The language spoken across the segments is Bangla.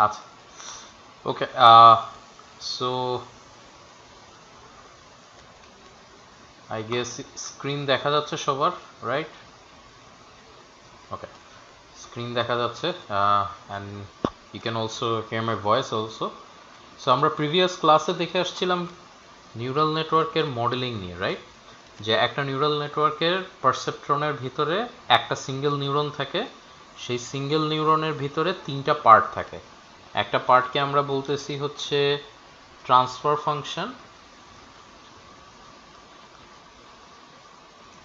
আচ্ছা, okay. So I guess screen দেখা যাচ্ছে সবার, রাইট? ওকে, স্ক্রিন দেখা যাচ্ছে, and you can also hear my voice also. So আমরা প্রিভিয়াস ক্লাসে দেখে আসছিলাম নিউরাল নেটওয়ার্কের মডেলিং নিয়ে, রাইট? যে একটা নিউরাল নেটওয়ার্কের পারসেপট্রনের ভিতরে একটা সিঙ্গেল নিউরন থাকে, সেই সিঙ্গেল নিউরনের ভিতরে তিনটা পার্ট থাকে। একটা পার্টকে আমরা বলতেছি হচ্ছে ট্রান্সফার ফাংশন,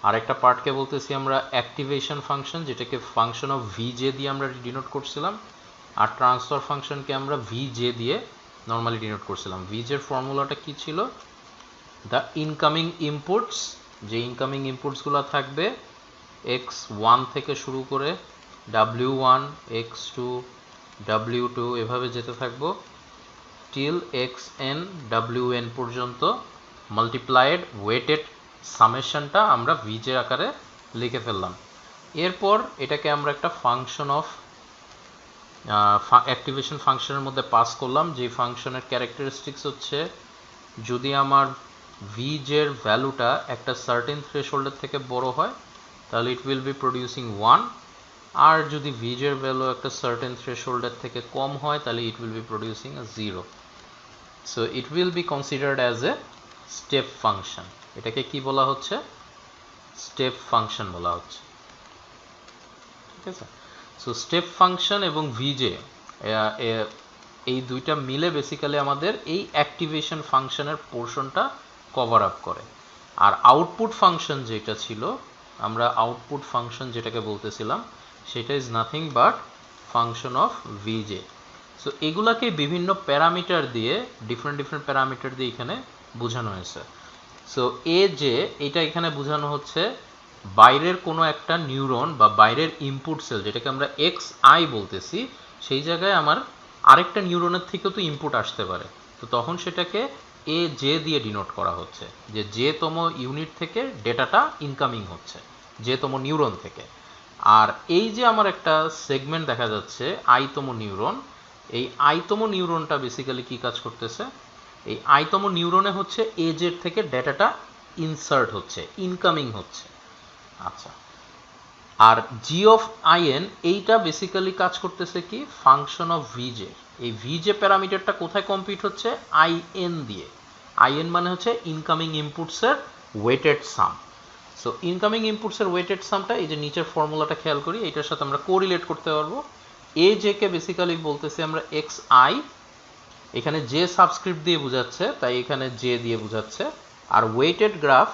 আরেকটা পার্টকে বলতেছি আমরা অ্যাক্টিভেশন ফাংশন, যেটাকে ফাংশন অফ ভিজে দিয়ে আমরা ডিনোট করছিলাম, আর ট্রান্সফার ফাংশনকে আমরা ভিজে দিয়ে নর্মালি ডিনোট করছিলাম। ভিজের ফর্মুলাটা কি ছিল? দ্য ইনকামিং ইনপুটস, যে ইনকামিং ইনপুটসগুলো থাকবে এক্স ওয়ান থেকে শুরু করে W one, X two, W two এভাবে যেতে থাকবো till X N W N পর্যন্ত, মাল্টিপ্লাইড ওয়েটেড সামেশনটা আমরা ভিজের আকারে লিখে ফেললাম। এরপর এটাকে আমরা একটা ফাংশন অফ অ্যাক্টিভেশন ফাংশনের মধ্যে পাস করলাম, যে ফাংশনের ক্যারেক্টারিস্টিক্স হচ্ছে যদি আমার ভিজের ভ্যালুটা একটা সার্টেন থ্রেশহোল্ডের থেকে বড় হয় তাহলে it will be producing one, আর যদি ভিজের ভ্যালু একটা সার্টেন থ্রেশহোল্ডের থেকে কম হয় তাহলে it will be producing a zero. So it will be considered as a step function. এটাকে কি বলা হচ্ছে? স্টেপ ফাংশন বলা হচ্ছে, ঠিক আছে? সো স্টেপ ফাংশন এবং ভিজে এই দুইটা মিলে বেসিক্যালি আমাদের এই অ্যাক্টিভেশন ফাংশনের পোর্শনটা কভার আপ করে। আর আউটপুট ফাংশন যেটা ছিল, আমরা আউটপুট ফাংশন যেটাকে বলতেছিলাম, সেটা is nothing but function of ভিজে। সো এগুলাকে বিভিন্ন প্যারামিটার দিয়ে, ডিফারেন্ট ডিফারেন্ট প্যারামিটার দিয়ে এখানে বোঝানো হয়েছে। সো এ যে এটা এখানে বোঝানো হচ্ছে বাইরের কোনো একটা নিউরন বা বাইরের ইনপুট সেল, যেটাকে আমরা এক্স আই বলতেছি, সেই জায়গায় আমার আরেকটা নিউরনের থেকেও তো ইনপুট আসতে পারে, তো তখন সেটাকে এ জে দিয়ে ডিনোট করা হচ্ছে, যে যে তম ইউনিট থেকে ডেটাটা ইনকামিং হচ্ছে, যে তম নিউরন থেকে। আর এই যে আমার একটা সেগমেন্ট দেখা যাচ্ছে আইতম নিউরন, এই আইতম নিউরনটা বেসিক্যালি কি কাজ করতেছে? এই আইতম নিউরনে হচ্ছে এজের থেকে ডেটাটা ইনসার্ট হচ্ছে, ইনকামিং হচ্ছে। আচ্ছা, আর জি অফ আইএন এইটা বেসিক্যালি কাজ করতেছে কি? ফাংশন অফ ভিজে। এই ভিজে প্যারামিটারটা কোথায় কম্পিট হচ্ছে? আইএন দিয়ে। আইএন মানে হচ্ছে ইনকামিং ইনপুটসের ওয়েটেড সাম। সো ইনকামিং ইনপুটসের ওয়েটেড সামটা এই যে নিচের ফর্মুলাটা খেয়াল করি, এটার সাথে আমরা কোরিলেট করতে পারবো। এ জে কে বেসিক্যালি বলতেছি আমরা এক্স আই, এখানে জে সাবস্ক্রিপ্ট দিয়ে বোঝাচ্ছে তাই এখানে জে দিয়ে বোঝাচ্ছে। আর ওয়েটেড গ্রাফ,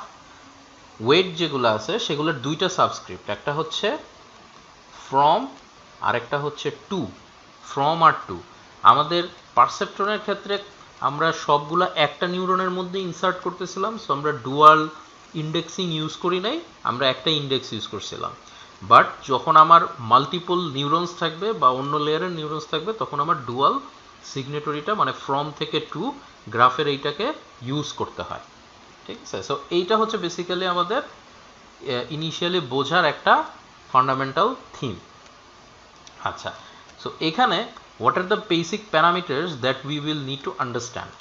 ওয়েট যেগুলো আছে সেগুলোর দুইটা সাবস্ক্রিপ্ট, একটা হচ্ছে ফ্রম আর একটা হচ্ছে টু। ফ্রম আর টু আমাদের পারসেপ্ট্রনের ক্ষেত্রে আমরা সবগুলা একটা নিউরনের মধ্যে ইনসার্ট করতেছিলাম, সো আমরা ডুয়াল ইন্ডেক্সিং ইউজ করি নাই, আমরা একটা ইন্ডেক্স ইউজ করছিলাম। বাট যখন আমার মাল্টিপল নিউরনস থাকবে বা অন্য লেয়ারের নিউরনস থাকবে তখন আমার ডুয়াল সিগনেটরিটা মানে ফ্রম থেকে টু গ্রাফের এইটাকে ইউজ করতে হয়, ঠিক আছে? সো এইটা হচ্ছে বেসিক্যালি আমাদের ইনিশিয়ালি বোঝার একটা ফান্ডামেন্টাল থিম। আচ্ছা, সো এখানে what are the basic parameters that we will need to understand.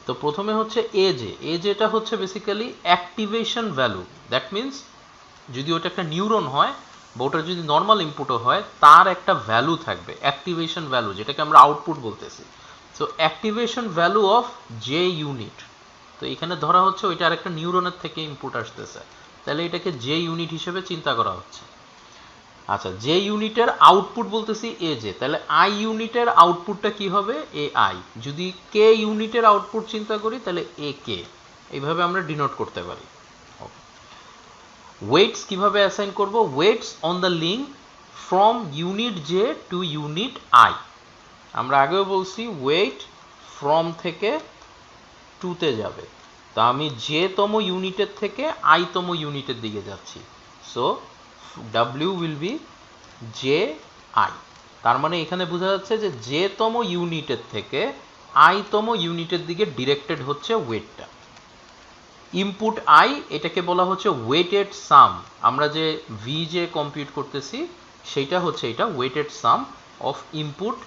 তো প্রথমে হচ্ছে এজে। এজেটা হচ্ছে basically activation value, that means যদি ওটা একটা নিউরন হয় বা ওটা যদি নর্মাল ইনপুটও হয় তার একটা ভ্যালু থাকবে, অ্যাক্টিভেশন ভ্যালু, যেটাকে আমরা আউটপুট বলতেছি। So activation value of J unit, তো এখানে ধরা হচ্ছে ওইটা আরেকটা নিউরনের থেকে ইনপুট আসতেছে, তাহলে এটাকে জে ইউনিট হিসেবে চিন্তা করা হচ্ছে। আচ্ছা, যে ইউনিটের আউটপুট বলতেছি এ জে, তাহলে আই ইউনিটের আউটপুটটা কি হবে? A I. যদি কে ইউনিটের আউটপুট চিন্তা করি তাহলে এ কে, এইভাবে আমরা ডিনোট করতে পারি। ওয়েটস কিভাবে অ্যাসাইন করব? Weights on the link from unit j to unit i. আমরা আগেও বলছি ওয়েট ফ্রম থেকে টুতে যাবে, তা আমি জে তম ইউনিটের থেকে আই তম ইউনিটের দিকে যাচ্ছি, so W will be J I. তার মানে এখানে বোঝা যাচ্ছে যে জে তম ইউনিটের থেকে আই তম ইউনিটের দিকে ডিরেক্টেড হচ্ছে ওয়েটটা। ইনপুট আই, এটাকে বলা হচ্ছে ওয়েটেড সাম। আমরা যে ভি যে কম্পিউট করতেছি সেইটা হচ্ছে এটা weighted sum of input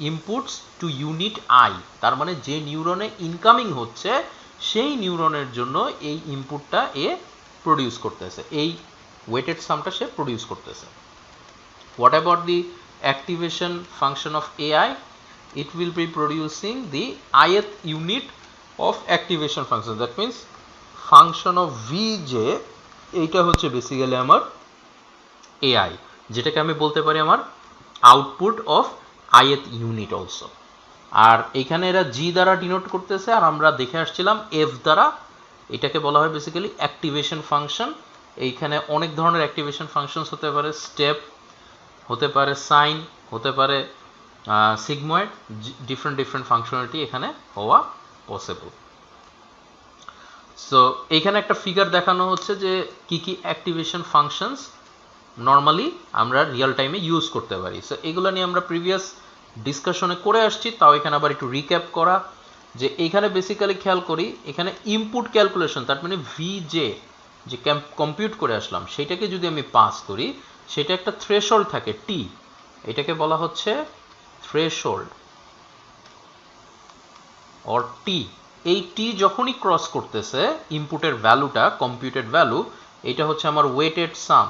inputs to unit i, তার মানে যে নিউরনে ইনকামিং হচ্ছে সেই নিউরনের জন্য এই ইনপুটটা এ প্রডিউস করতেছে, এই ওয়েটেড সামটা সে প্রডিউস করতেছে। What about the activation function of AI? It will be producing the ith unit of activation function. That means function of Vj, এইটা হচ্ছে বেসিক্যালি আমার AI, যেটাকে আমি বলতে পারি আমার output of ith unit also. আর এখানে এরা জি দ্বারা ডিনোট করতেছে, আর আমরা দেখে আসছিলাম এফ দ্বারা। এটাকে বলা হয় বেসিক্যালি অ্যাক্টিভেশন ফাংশন। এইখানে অনেক ধরনের অ্যাক্টিভেশন ফাংশনস হতে পারে, স্টেপ হতে পারে, সাইন হতে পারে, সিগময়েড, ডিফারেন্ট ফাংশনালিটি এখানে হওয়া পসিবল। সো এইখানে একটা ফিগার দেখানো হচ্ছে যে কি কি অ্যাক্টিভেশন ফাংশনস নর্মালি আমরা রিয়েল টাইমে ইউজ করতে পারি। সো এগুলো নিয়ে আমরা প্রিভিয়াস ডিসকাশনে করে আসছি, তাও এখানে আবার একটু রিক্যাপ করা যে এইখানে বেসিক্যালি খেয়াল করি, এখানে ইনপুট ক্যালকুলেশন, তার মানে ভিজে যে কম্পিউট করে আসলাম সেটাকে যদি আমি পাস করি, সেটা একটা থ্রেশহোল্ড থাকে টি, এটাকে বলা হচ্ছে থ্রেশহোল্ড অর টি। এই টি যখনই ক্রস করতেছে ইনপুটের ভ্যালুটা, কম্পিউটেড ভ্যালু, এটা হচ্ছে আমার ওয়েটেড সাম।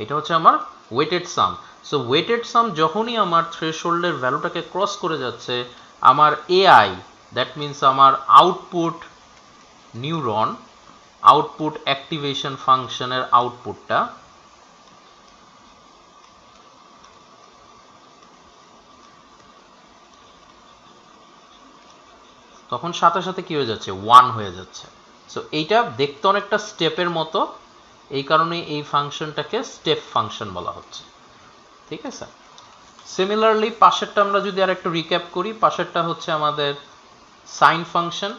এটা হচ্ছে আমার ওয়েটেড সাম। সো ওয়েটেড সাম যখনই আমার থ্রেশহোল্ডের ভ্যালুটাকে ক্রস করে যাচ্ছে, আমার এআই, দ্যাট মিনস আমার আউটপুট নিউরন, আউটপুট অ্যাক্টিভেশন ফাংশনের আউটপুটটা তখন সাথে সাথে কি হয়ে যাচ্ছে, 1 হয়ে যাচ্ছে। সো এইটা দেখতে অনেকটা স্টেপের মতো, এই কারণে এই ফাংশনটাকে স্টেপ ফাংশন বলা হচ্ছে। ঠিক আছে, সিমিলারলি পাশেরটা আমরা যদি আর একটু রিক্যাপ করি, পাশেরটা হচ্ছে আমাদের সাইন ফাংশন।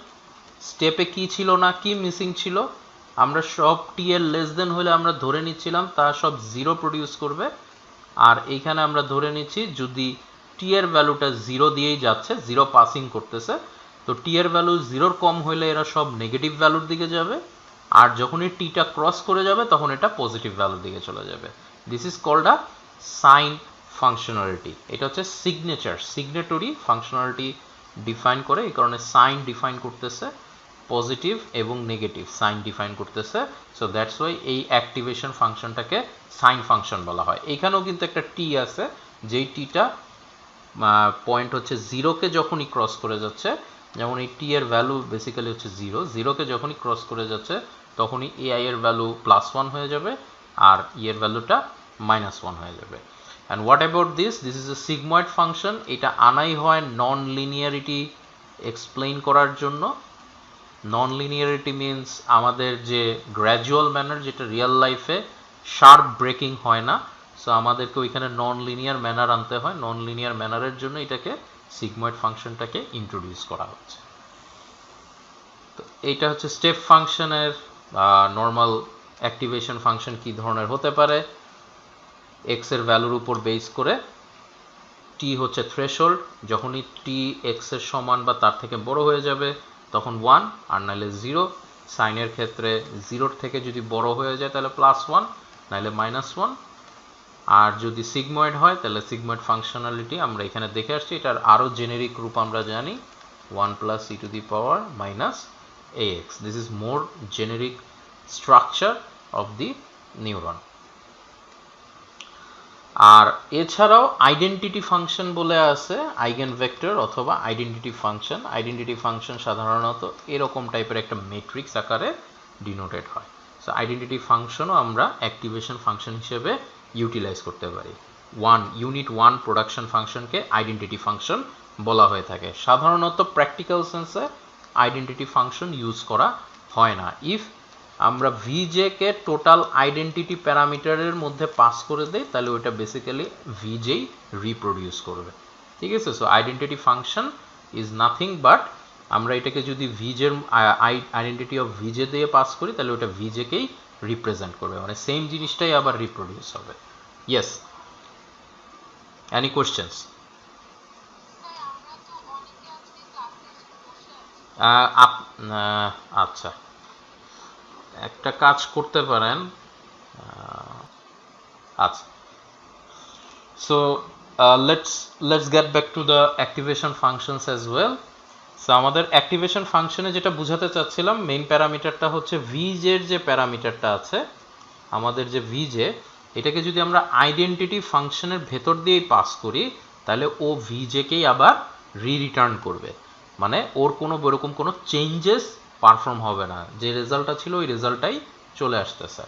স্টেপে কি ছিল না, কি মিসিং ছিল, আমরা সব টি এর লেস দেন হলে আমরা ধরে নিচ্ছিলাম তা সব 0 প্রডিউস করবে। আর এইখানে আমরা ধরে নিচ্ছি যদি টি এর ভ্যালুটা 0 দিয়েই যাচ্ছে, 0 পাসিং করতেছে, তো টি এর ভ্যালু 0-র কম হইলে এরা সব নেগেটিভ ভ্যালুর দিকে যাবে, আর যখনই টিটা ক্রস করে যাবে তখন এটা পজিটিভ ভ্যালুর দিকে চলে যাবে। This is called a sign functionality. এটা হচ্ছে সিগনেচার, সিগনেটরি ফাংশনালিটি ডিফাইন করে, এই কারণে সাইন ডিফাইন করতেছে, পজিটিভ এবং নেগেটিভ সাইন ডিফাইন করতেছে। সো দ্যাটস ওয়াই এই অ্যাক্টিভেশন ফাংশনটাকে সাইন ফাংশন বলা হয়। এখানেও কিন্তু একটা টি আছে, যেই টিটা পয়েন্ট হচ্ছে 0-কে যখনই ক্রস করে যাচ্ছে, যেমন এই টি এর ভ্যালু বেসিক্যালি হচ্ছে 0, 0-কে যখনই ক্রস করে যাচ্ছে তখনই এআই এর ভ্যালু +1 হয়ে যাবে আর ই এর ভ্যালুটা -1 হয়ে যাবে। And what about this, this is a sigmoid function. এটা আনাই হয় নন লিনিয়ারিটি এক্সপ্লেইন করার জন্য। নন লিনিয়ারিটি মিনস আমাদের যে গ্র্যাজুয়াল ম্যানার, যেটা রিয়েল লাইফে শার্প ব্রেকিং হয় না, সো আমাদেরকে ওইখানে নন লিনিয়ার ম্যানার আনতে হয়। নন লিনিয়ার ম্যানারের জন্য এটাকে সিগময়েড ফাংশনটাকে ইন্ট্রোডিউস করা হচ্ছে। তো এইটা হচ্ছে স্টেপ ফাংশনের নর্মাল অ্যাক্টিভেশন ফাংশন কি ধরনের হতে পারে, এক্স এর ভ্যালুর উপর বেস করে। টি হচ্ছে থ্রেশহোল্ড, যখনই টি এক্স এর সমান বা তার থেকে বড় হয়ে যাবে তখন 1, আর নাহলে 0। সাইনের ক্ষেত্রে 0-র থেকে যদি বড় হয়ে যায় তাহলে +1, নাহলে -1। আর যদি সিগময়েড হয় তাহলে সিগময়েড ফাংশনালিটি আমরা এখানে দেখে আসছি, এটার আরও জেনেরিক রূপ আমরা জানি, 1 + e⁻⁻ax। This is more generic structure of the neuron. আর এছাড়াও আইডেন্টিটি ফাংশন বলে আছে, আইগেন ভেক্টর অথবা আইডেন্টিটি ফাংশন। আইডেন্টিটি ফাংশন সাধারণত এরকম টাইপের একটা ম্যাট্রিক্স আকারে ডিনোটেড হয়। সো আইডেন্টিটি ফাংশনও আমরা অ্যাক্টিভেশন ফাংশন হিসেবে ইউটিলাইজ করতে পারি। ইউনিট 1 প্রোডাকশন ফাংশনকে আইডেন্টিটি ফাংশন বলা হয়ে থাকে। সাধারণত প্র্যাকটিক্যাল সেন্সে আইডেন্টিটি ফাংশন ইউজ করা হয় না। ইফ আমরা ভিজেকে টোটাল আইডেন্টিটি প্যারামিটারের মধ্যে পাস করে দেই তাহলে ওইটা বেসিক্যালি ভিজেই রিপ্রোডিউস করবে। ঠিক আছে, so identity function is nothing but, আমরা এটাকে যদি ভিজের আইডেন্টিটি অফ ভিজে দিয়ে পাস করি তাহলে ওটা ভিজেকেই রিপ্রেজেন্ট করবে, মানে সেম জিনিসটাই আবার রিপ্রোডিউস হবে। Yes, any questions? আচ্ছা, একটা কাজ করতে পারেন, আচ্ছা, so let's get back to the activation functions as well. So আমাদের অ্যাক্টিভেশন ফাংশনে যেটা বোঝাতে চাচ্ছিলাম, মেইন প্যারামিটারটা হচ্ছে vj এর যে প্যারামিটারটা আছে আমাদের যে vj, এটাকে যদি আমরা আইডেন্টিটি ফাংশনের ভেতর দিয়েই পাস করি তাহলে ও vj কেই আবার রিটার্ন করবে, মানে ওর কোনো এরকম কোনো চেঞ্জেস পারফর্ম হবে না, যে রেজাল্টটা ছিল ওই রেজাল্টটাই চলে আসতেছে।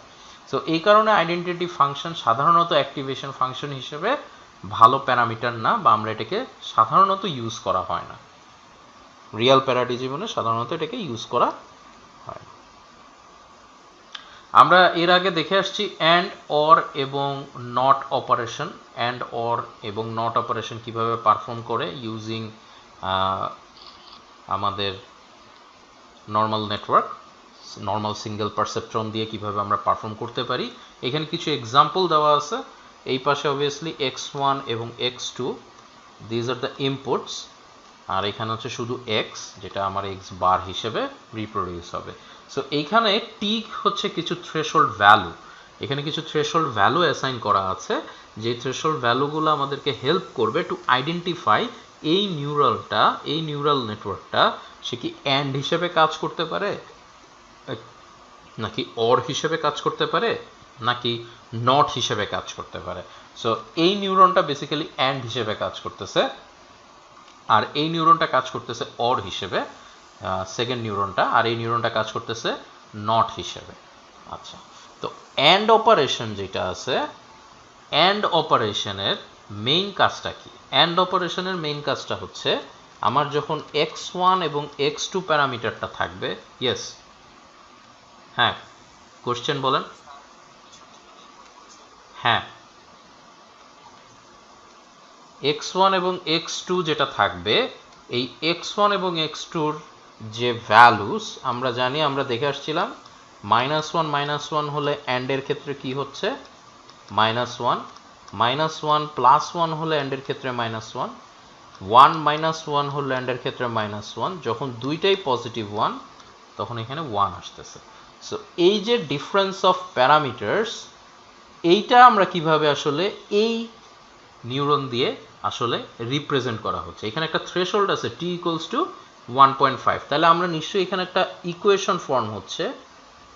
সো এই কারণে আইডেন্টিটি ফাংশন সাধারণত অ্যাক্টিভেশন ফাংশন হিসেবে ভালো প্যারামিটার না, বা আমরা এটাকে সাধারণত ইউজ করা হয় না, রিয়েল প্যারাডি জীবনে সাধারণত এটাকে ইউজ করা হয়। আমরা এর আগে দেখে আসছি অ্যান্ড অর এবং নট অপারেশন। অ্যান্ড অর এবং নট অপারেশন কিভাবে পারফর্ম করে ইউজিং আমাদের normal network, normal single perceptron দিয়ে কিভাবে আমরা পারফর্ম করতে পারি। এখানে কিছু এক্সাম্পল দেওয়া আছে। এই পাশে অবভিয়াসলি x1 এবং x2, these are the inputs, আর এখানে হচ্ছে শুধু x, যেটা আমার x বার হিসেবে রিপ্রোডিউস হবে। সো এইখানে টি হচ্ছে কিছু থ্রেশহোল্ড ভ্যালু, এখানে কিছু থ্রেশহোল্ড ভ্যালু অ্যাসাইন করা আছে, যে থ্রেশহোল্ড ভ্যালুগুলো আমাদেরকে হেল্প করবে টু আইডেন্টিফাই এই নিউরালটা, এই নিউরাল নেটওয়ার্কটা সে কি অ্যান্ড হিসেবে কাজ করতে পারে, নাকি অর হিসেবে কাজ করতে পারে, নাকি নট হিসেবে কাজ করতে পারে। সো এই নিউরনটা বেসিক্যালি অ্যান্ড হিসেবে কাজ করতেছে, আর এই নিউরনটা কাজ করতেছে অর হিসেবে, সেকেন্ড নিউরনটা, আর এই নিউরনটা কাজ করতেছে নট হিসেবে। আচ্ছা, তো অ্যান্ড অপারেশন যেটা আছে, অ্যান্ড অপারেশনের মেইন কাজটা কি? অ্যান্ড অপারেশনের মেইন কাজটা হচ্ছে আমার যখন x1 এবং x2 প্যারামিটারটা থাকবে, ইয়েস, হ্যাঁ, কোশ্চেন বলেন। হ্যাঁ, x1 এবং x2 যেটা থাকবে, এই x1 এবং x2-র যে ভ্যালুস আমরা জানি, আমরা দেখে আসছিলাম -1 হলে অ্যান্ডের ক্ষেত্রে কি হচ্ছে -1, -1 +1 হলে অ্যান্ডের ক্ষেত্রে -1, 1 -1 হলে অ্যান্ডের ক্ষেত্রে -1, যখন দুইটাই পজিটিভ 1 তখন এখানে 1 আসতেছে। সো এই যে ডিফারেন্স অফ প্যারামিটার্স, এইটা আমরা কিভাবে আসলে এই নিউরন দিয়ে আসলে রিপ্রেজেন্ট করা হচ্ছে। এখানে একটা থ্রেশহোল্ড আছে t = 1.5, তাহলে আমরা নিশ্চয়ই এখানে একটা ইকুয়েশন ফর্ম হচ্ছে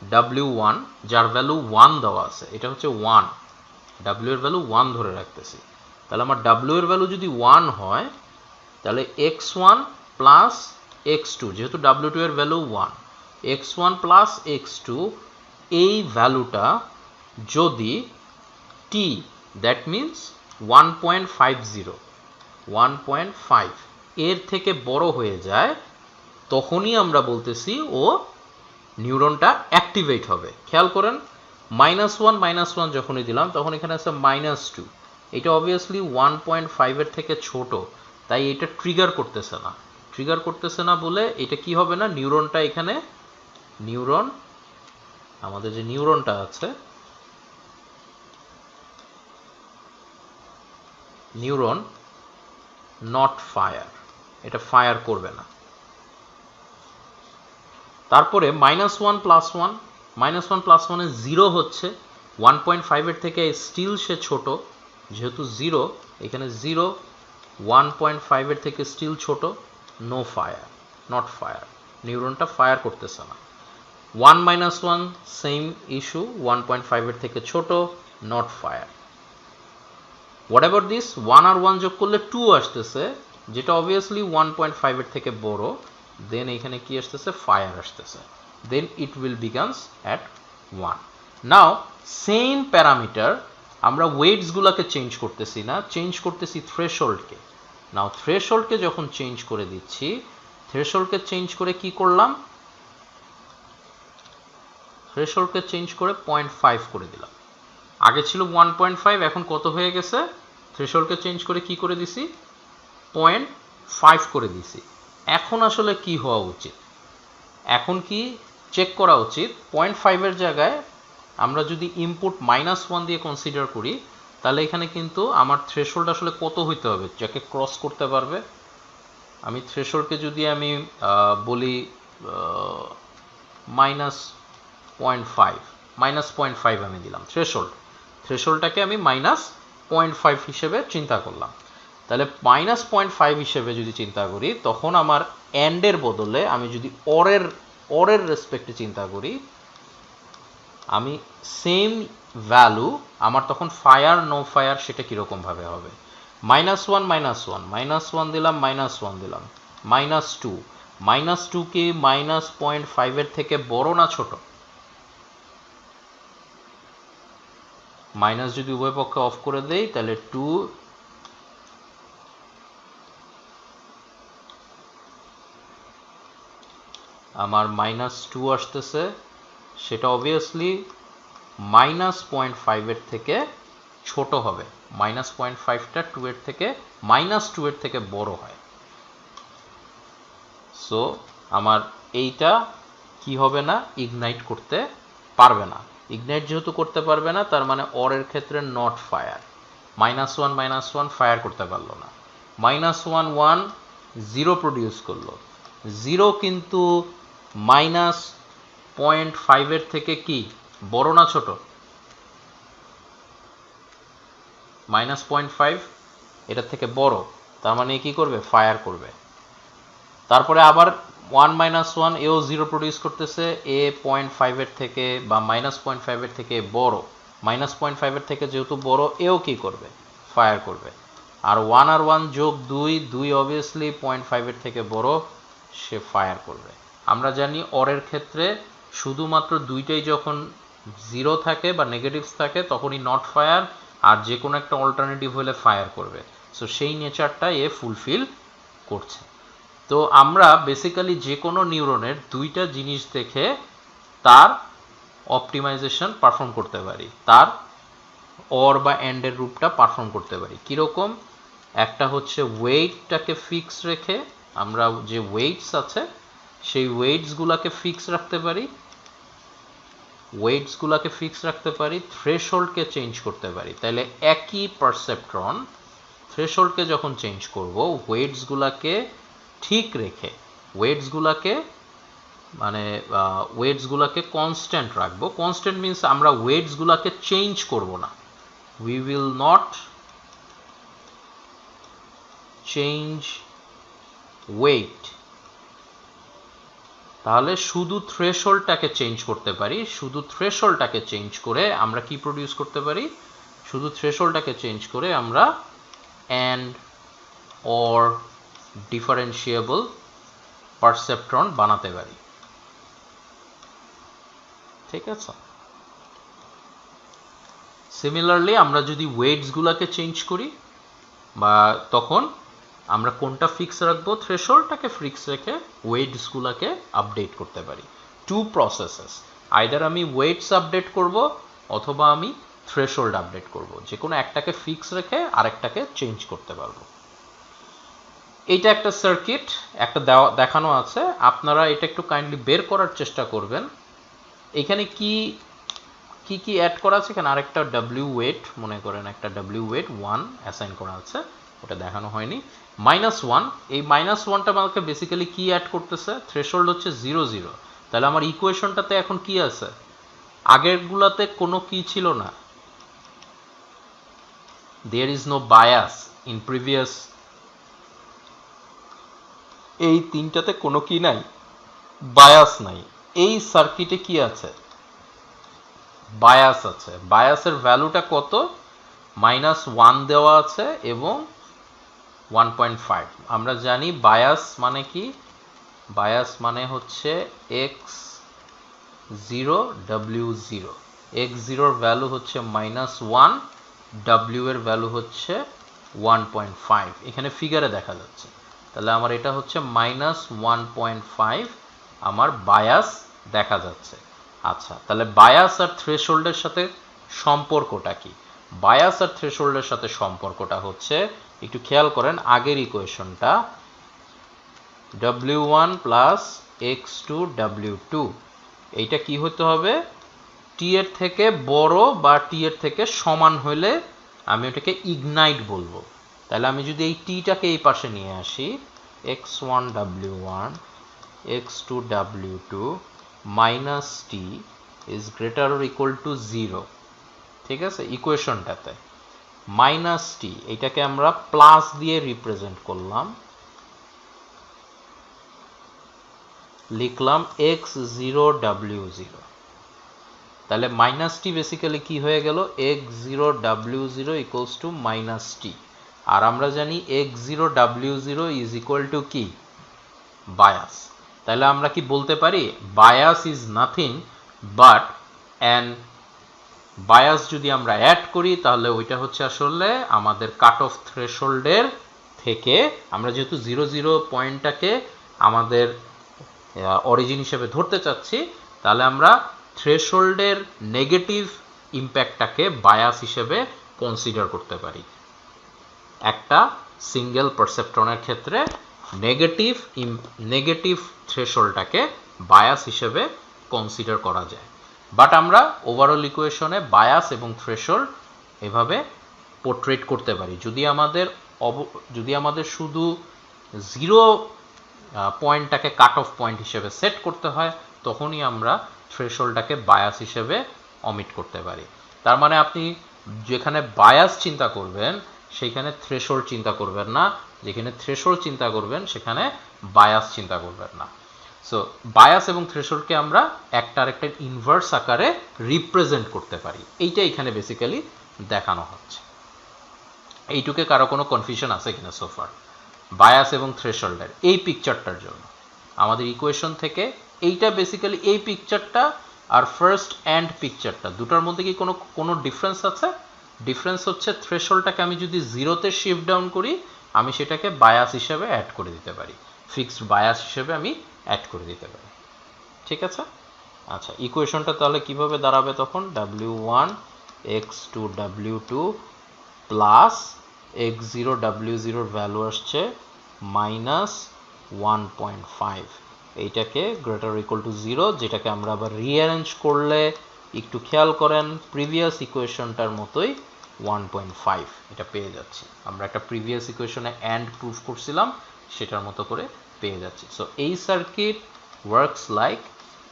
w1, যার ভ্যালু 1 দেওয়া আছে, এটা হচ্ছে 1, w এর ভ্যালু 1 ধরে রাখতেছি। তাহলে আমার w এর ভ্যালু যদি 1 হয় তাহলে x1 প্লাস x2, যেহেতু w2 এর ভ্যালু 1, x1 প্লাস x2 এই ভ্যালুটা যদি t, দ্যাট মিনস 1.5 এর থেকে বড় হয়ে যায়, তখনই আমরা বলতেছি ও নিউরনটা অ্যাক্টিভেট হবে। খেয়াল করেন, -1 যখনই দিলাম তখন এখানে আছে -2, এটা অবভিয়াসলি 1.5 এর থেকে ছোট, তাই এটা ট্রিগার করতেছে না বলে এটা কি হবে না, নিউরনটা এখানে, নিউরন, আমাদের যে নিউরনটা আছে, নিউরন নট ফায়ার, এটা ফায়ার করবে না। তারপরে -1 +1 এ 0 হচ্ছে, 1.5 এর থেকে স্টিল সে ছোট, যেহেতু 0 এখানে 0, 1.5 এর থেকে স্টিল ছোট, নো ফায়ার, নট ফায়ার, নিউরনটা ফায়ার করতেছে না। 1 - 1 সেম ইস্যু, 1.5 এর থেকে ছোট, নট ফায়ার। হোয়াটএভার দিস, 1 আর 1 যোগ করলে 2 আসতেছে, যেটা অবভিয়াসলি 1.5 এর থেকে বড়, দেন এখানে কি আসতেছে, ফায়ার আসতেছে, then it will begins at 1। Now same parameter আমরা ওয়েটসগুলোকে চেঞ্জ করতেছি না, চেঞ্জ করতেছি থ্রেশহোল্ডকে। নাও থ্রেশহোল্ডকে যখন চেঞ্জ করে দিচ্ছি, থ্রেশহোল্ডকে চেঞ্জ করে কি করলাম, থ্রেশহোল্ডকে চেঞ্জ করে 0.5 করে দিলাম। আগে ছিল 1.5, এখন কত হয়ে গেছে, থ্রেশহোল্ডকে চেঞ্জ করে কি করে দিছি, 0.5 করে দিছি। এখন আসলে কি হওয়া উচিত, এখন কি চেক করা উচিত, 0.5 এর জায়গায় আমরা যদি ইনপুট -1 দিয়ে কনসিডার করি, তাহলে এখানে কিন্তু আমার থ্রেশহোল্ড আসলে কত হইতে হবে যাকে ক্রস করতে পারবে। আমি থ্রেশহোল্ডকে যদি আমি বলি -0.5 আমি দিলাম থ্রেশহোল্ড, থ্রেশোল্ডটাকে আমি -0.5 হিসেবে চিন্তা করলাম। তাহলে -0.5 হিসেবে যদি চিন্তা করি, তখন আমার অ্যান্ডের বদলে আমি যদি অরের রেসপেক্টে চিন্তা করি, আমি সেম ভ্যালু আমার তখন ফায়ার নো ফায়ার সেটা কীরকম ভাবে হবে। -1 -1 দিলাম, -1 দিলাম, -2 -2 কি -0.5 এর থেকে বড় না ছোট? মাইনাস যদি উভয় পক্ষে অফ করে দেই তাহলে 2 আমার -2 আসতেছে, সেটা অবভিয়াসলি -0.5 এর থেকে ছোট হবে। -0.5টা 2 এর থেকে -2 এর থেকে বড় হয়। সো আমার এইটা কি হবে না, ইগনাইট করতে পারবে না। ইগনাইট যেহেতু করতে পারবে না, তার মানে অরের ক্ষেত্রে নট ফায়ার। -1 -1 ফায়ার করতে পারলো না। -1 1 0 প্রডিউস করলো। 0 কিন্তু -0.5 এর থেকে কি বড় না ছোট? -0.5 এটার থেকে বড়, তার মানে কি করবে, ফায়ার করবে। তারপরে আবার 1 -1 এও 0 প্রডিউস করতেছে, এ 0.5 এর থেকে বা -0.5 এর থেকে বড়, -0.5 এর থেকে যেহেতু বড়, এও কি করবে, ফায়ার করবে। আর 1 আর 1 যোগ 2 অবভিয়াসলি 0.5 এর থেকে বড়, সে ফায়ার করবে। আমরা জানি অরের ক্ষেত্রে শুধুমাত্র দুইটাই যখন 0 থাকে বা নেগেটিভস থাকে তখনই নট ফায়ার, আর যে কোনো একটা অল্টারনেটিভ হলে ফায়ার করবে। সো সেই নেচারটা এ ফুলফিল করছে। তো আমরা বেসিক্যালি যে কোনো নিউরনের দুইটা জিনিস দেখে তার অপটিমাইজেশন পারফর্ম করতে পারি, তার অর বা এন্ডের রূপটা পারফর্ম করতে পারি। কীরকম? একটা হচ্ছে ওয়েটটাকে ফিক্স রেখে, আমরা যে ওয়েটস আছে সেই ওয়েটসগুলোকে ফিক্স রাখতে পারি, থ্রেশহোল্ডকে চেঞ্জ করতে পারি। তাহলে একই পারসেপ্ট্রন থ্রেশহোল্ডকে যখন চেঞ্জ করব, ওয়েটসগুলোকে ঠিক রেখে, ওয়েটসগুলোকে কনস্ট্যান্ট রাখবো। কনস্ট্যান্ট মিনস আমরা ওয়েটসগুলোকে চেঞ্জ করব না। We will not change weight. তাহলে শুধু থ্রেশহোল্ডটাকে চেঞ্জ করতে পারি। শুধু থ্রেশহোল্ডটাকে চেঞ্জ করে আমরা কি প্রডিউস করতে পারি? শুধু থ্রেশহোল্ডটাকে চেঞ্জ করে আমরা অ্যান্ড অর ডিফারেন্সিয়েবল পারসেপ্ট্রন বানাতে পারি। ঠিক আছে? সিমিলারলি আমরা যদি ওয়েটসগুলোকে চেঞ্জ করি, বা তখন আমরা কোনটা ফিক্স রাখবো, থ্রেশহোল্ডটাকে ফিক্স রেখে ওয়েটসগুলোকে আপডেট করতে পারি। টু প্রসেসেস, আইদার আমি ওয়েটস আপডেট করব অথবা আমি থ্রেশহোল্ড আপডেট করব। যে কোনো একটাকে ফিক্স রেখে আরেকটাকে চেঞ্জ করতে পারবো। এইটা একটা সার্কিট, একটা দেখানো আছে। আপনারা এটা একটু কাইন্ডলি বের করার চেষ্টা করবেন। এখানে কি কি অ্যাড করা আছে? এখানে আরেকটা ডাব্লিউ ওয়েট, মনে করেন একটা ডাব্লিউ ওয়েট 1 অ্যাসাইন করা আছে, ওটা দেখানো হয়নি। -1, এই -1টা আমাকে বেসিক্যালি কি অ্যাড করতেছে? থ্রেশহোল্ড হচ্ছে 0 0। তাহলে আমার ইকুয়েশনটাতে এখন কি আছে? আগেরগুলোতে কোনো কি ছিল না, there is no bias in previous. এই তিনটাতে কোনো কি নাই, বায়াস নাই। এই সার্কিটে কি আছে? বায়াস আছে। বায়াসের ভ্যালুটা কত? -1 দেওয়া আছে এবং 1.5। আমরা জানি বায়াস মানে কি? বায়াস মানে হচ্ছে x0 w0। x0 এর ভ্যালু হচ্ছে -1, w এর ভ্যালু হচ্ছে 1.5। এখানে ফিগারে দেখা যাচ্ছে। তাহলে আমার এটা হচ্ছে -1.5 আমার বায়াস দেখা যাচ্ছে। আচ্ছা, তাহলে বায়াস আর থ্রেশহোল্ডের সাথে সম্পর্কটা কি? বায়াস আর থ্রেশহোল্ডের সাথে সম্পর্কটা হচ্ছে, একটু খেয়াল করেন আগের ইকুয়েশনটা, w1 প্লাস x2 w2, এইটা কি হতে হবে? টি এর থেকে বড় বা টি এর থেকে সমান হলে আমি ওটাকে ইগনাইট বলবো। তাহলে আমি যদি এই টিটাকে এই পাশে নিয়ে আসি, x1 w1 x2 w2 minus t is greater or equal to 0, ঠিক আছে, ইকুয়েশনটাতে মাইনাস টি, এটাকে আমরা প্লাস দিয়ে রিপ্রেজেন্ট করলাম, লিখলাম x0w0, তাহলে মাইনাস টি বেসিক্যালি কি হয়ে গেল, x0w0 ইকুয়ালস টু মাইনাস টি, আর আমরা জানি x0w0 ইজ ইকুয়াল টু কি, বায়াস। তাহলে আমরা কি বলতে পারি, bias is nothing but an, bias যদি আমরা অ্যাড করি তাহলে ওইটা হচ্ছে আসলে আমাদের কাট অফ থ্রেশহোল্ডের থেকে, আমরা যেহেতু 0 পয়েন্টটাকে আমাদের অরিজিন হিসেবে ধরতে চাচ্ছি, তাহলে আমরা থ্রেশহোল্ডের নেগেটিভ ইম্প্যাক্টটাকে বায়াস হিসেবে কনসিডার করতে পারি। একটা সিঙ্গেল পারসেপ্ট্রনের ক্ষেত্রে নেগেটিভ থ্রেশহোল্ডটাকে বায়াস হিসেবে কনসিডার করা যায়। বাট আমরা ওভারঅল ইকুয়েশনে বায়াস এবং থ্রেশহোল্ড এভাবে পোর্ট্রেট করতে পারি। যদি আমাদের শুধু 0 পয়েন্টটাকে কাট অফ পয়েন্ট হিসেবে সেট করতে হয়, তখনই আমরা থ্রেশহোল্ডটাকে বায়াস হিসেবে অমিট করতে পারি। তার মানে আপনি যেখানে বায়াস চিন্তা করবেন সেইখানে থ্রেশহোল্ড চিন্তা করবেন না, যেখানে থ্রেশহোল্ড চিন্তা করবেন সেখানে বায়াস চিন্তা করবেন না। সো বায়াস এবং থ্রেশহোল্ডকে আমরা একটা আরেকটা ইনভার্স আকারে রিপ্রেজেন্ট করতে পারি, এইটা এখানে বেসিক্যালি দেখানো হচ্ছে। এইটুকে কারো কোনো কনফিউশন আছে কিনা সোফার বায়াস এবং থ্রেশহোল্ডের এই পিকচারটার জন্য? আমাদের ইকুয়েশন থেকে এইটা বেসিক্যালি, এই পিকচারটা আর ফার্স্ট অ্যান্ড পিকচারটা দুটার মধ্যে কি কোনো ডিফারেন্স আছে? ডিফারেন্স হচ্ছে থ্রেশহোল্ডটাকে আমি যদি 0-তে শিফট ডাউন করি, আমি সেটাকে বায়াস হিসেবে অ্যাড করে দিতে পারি, ফিক্সড বায়াস হিসেবে আমি অ্যাড করে দিতে পারি। ঠিক আছে, আচ্ছা ইকুয়েশনটা তাহলে কিভাবে দাঁড়াবে তখন, w1 x2 w2 plus x0 w0 value আসছে -1.5, এইটাকে গ্রেটার ইকুয়াল টু 0, যেটাকে আমরা আবার রিঅ্যারেঞ্জ করলে একটু খেয়াল করেন প্রিভিয়াস ইকুয়েশনটার মতোই 1.5 এটা পেয়ে যাচ্ছি। আমরা একটা প্রিভিয়াস ইকুয়েশনে অ্যান্ড প্রুফ করছিলাম, সেটার মতো করে পেয়ে যাচ্ছি। সো এই circuit works like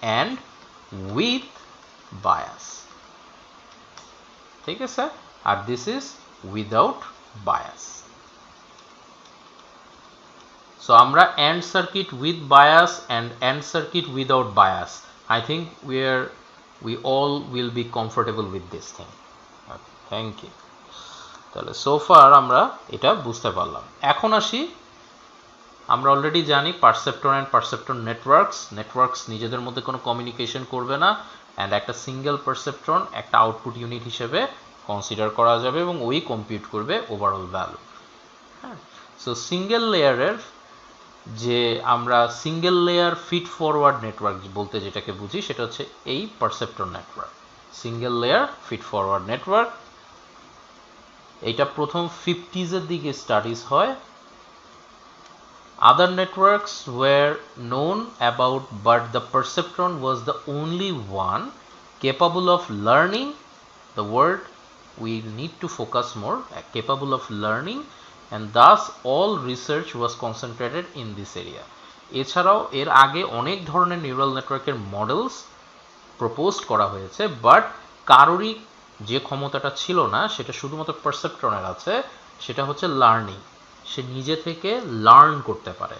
and with bias, ঠিক আছে, আর this is without bias. So আমরা AND circuit with bias and AND circuit without bias, I think we all will be comfortable with this thing. Okay, thank you. তাহলে so far আমরা এটা বুঝতে পারলাম। এখন আসি, আমরা অলরেডি জানি পারসেপ্ট্রন অ্যান্ড পারসেপ্ট্রন নেটওয়ার্কস নিজেদের মধ্যে কোনো কমিউনিকেশন করবে না, অ্যান্ড একটা সিঙ্গেল পারসেপ্ট্রন একটা আউটপুট ইউনিট হিসেবে কনসিডার করা যাবে এবং ওই কম্পিউট করবে ওভারঅল ভ্যালু। হ্যাঁ, সো সিঙ্গেল লেয়ারের যে আমরা single layer feed forward network বলতে যেটাকে বুঝি, সেটা হচ্ছে এই perceptron network, single layer feed forward network. এইটা প্রথম 50s-এর দিকে স্টাডিজ হয়। Other networks were known about, but the perceptron was the only one capable of learning. The word we need to focus more, capable of learning, and thus all research was concentrated in this area. এছাড়াও এর আগে অনেক ধরনের নিউরাল নেটওয়ার্কের মডেলস প্রপোজ করা হয়েছে, বাট কারোরই যে ক্ষমতাটা ছিল না সেটা শুধুমাত্র পারসেপ্ট্রনের আছে, সেটা হচ্ছে লার্নিং। সে নিজে থেকে লার্ন করতে পারে,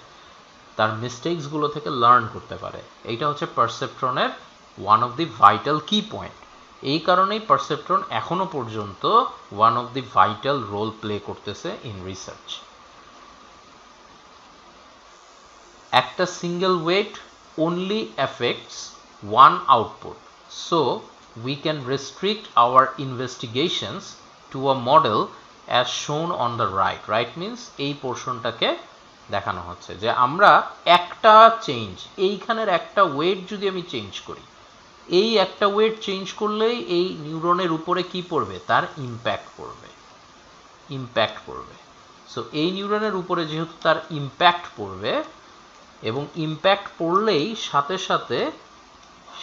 তার মিস্টেকসগুলো থেকে লার্ন করতে পারে। এইটা হচ্ছে পারসেপ্ট্রনের one of the vital key point. এই কারণেই পারসেপ্ট্রন এখনো পর্যন্ত one of the vital role play করতেছে ইন রিসার্চ। একটা single weight only affects one output, so we can restrict our investigations to a model as shown on the right means এই পোর্শনটাকে দেখানো হচ্ছে যে আমরা একটা চেঞ্জ, এইখানের একটা ওয়েট যদি আমি চেঞ্জ করি, এই একটা ওয়েট চেঞ্জ করলেই এই নিউরনের উপরে কি পড়বে, তার ইম্প্যাক্ট পড়বে। সো এই নিউরনের উপরে যেহেতু তার ইম্প্যাক্ট পড়বে, এবং ইম্প্যাক্ট পড়লেই সাথে সাথে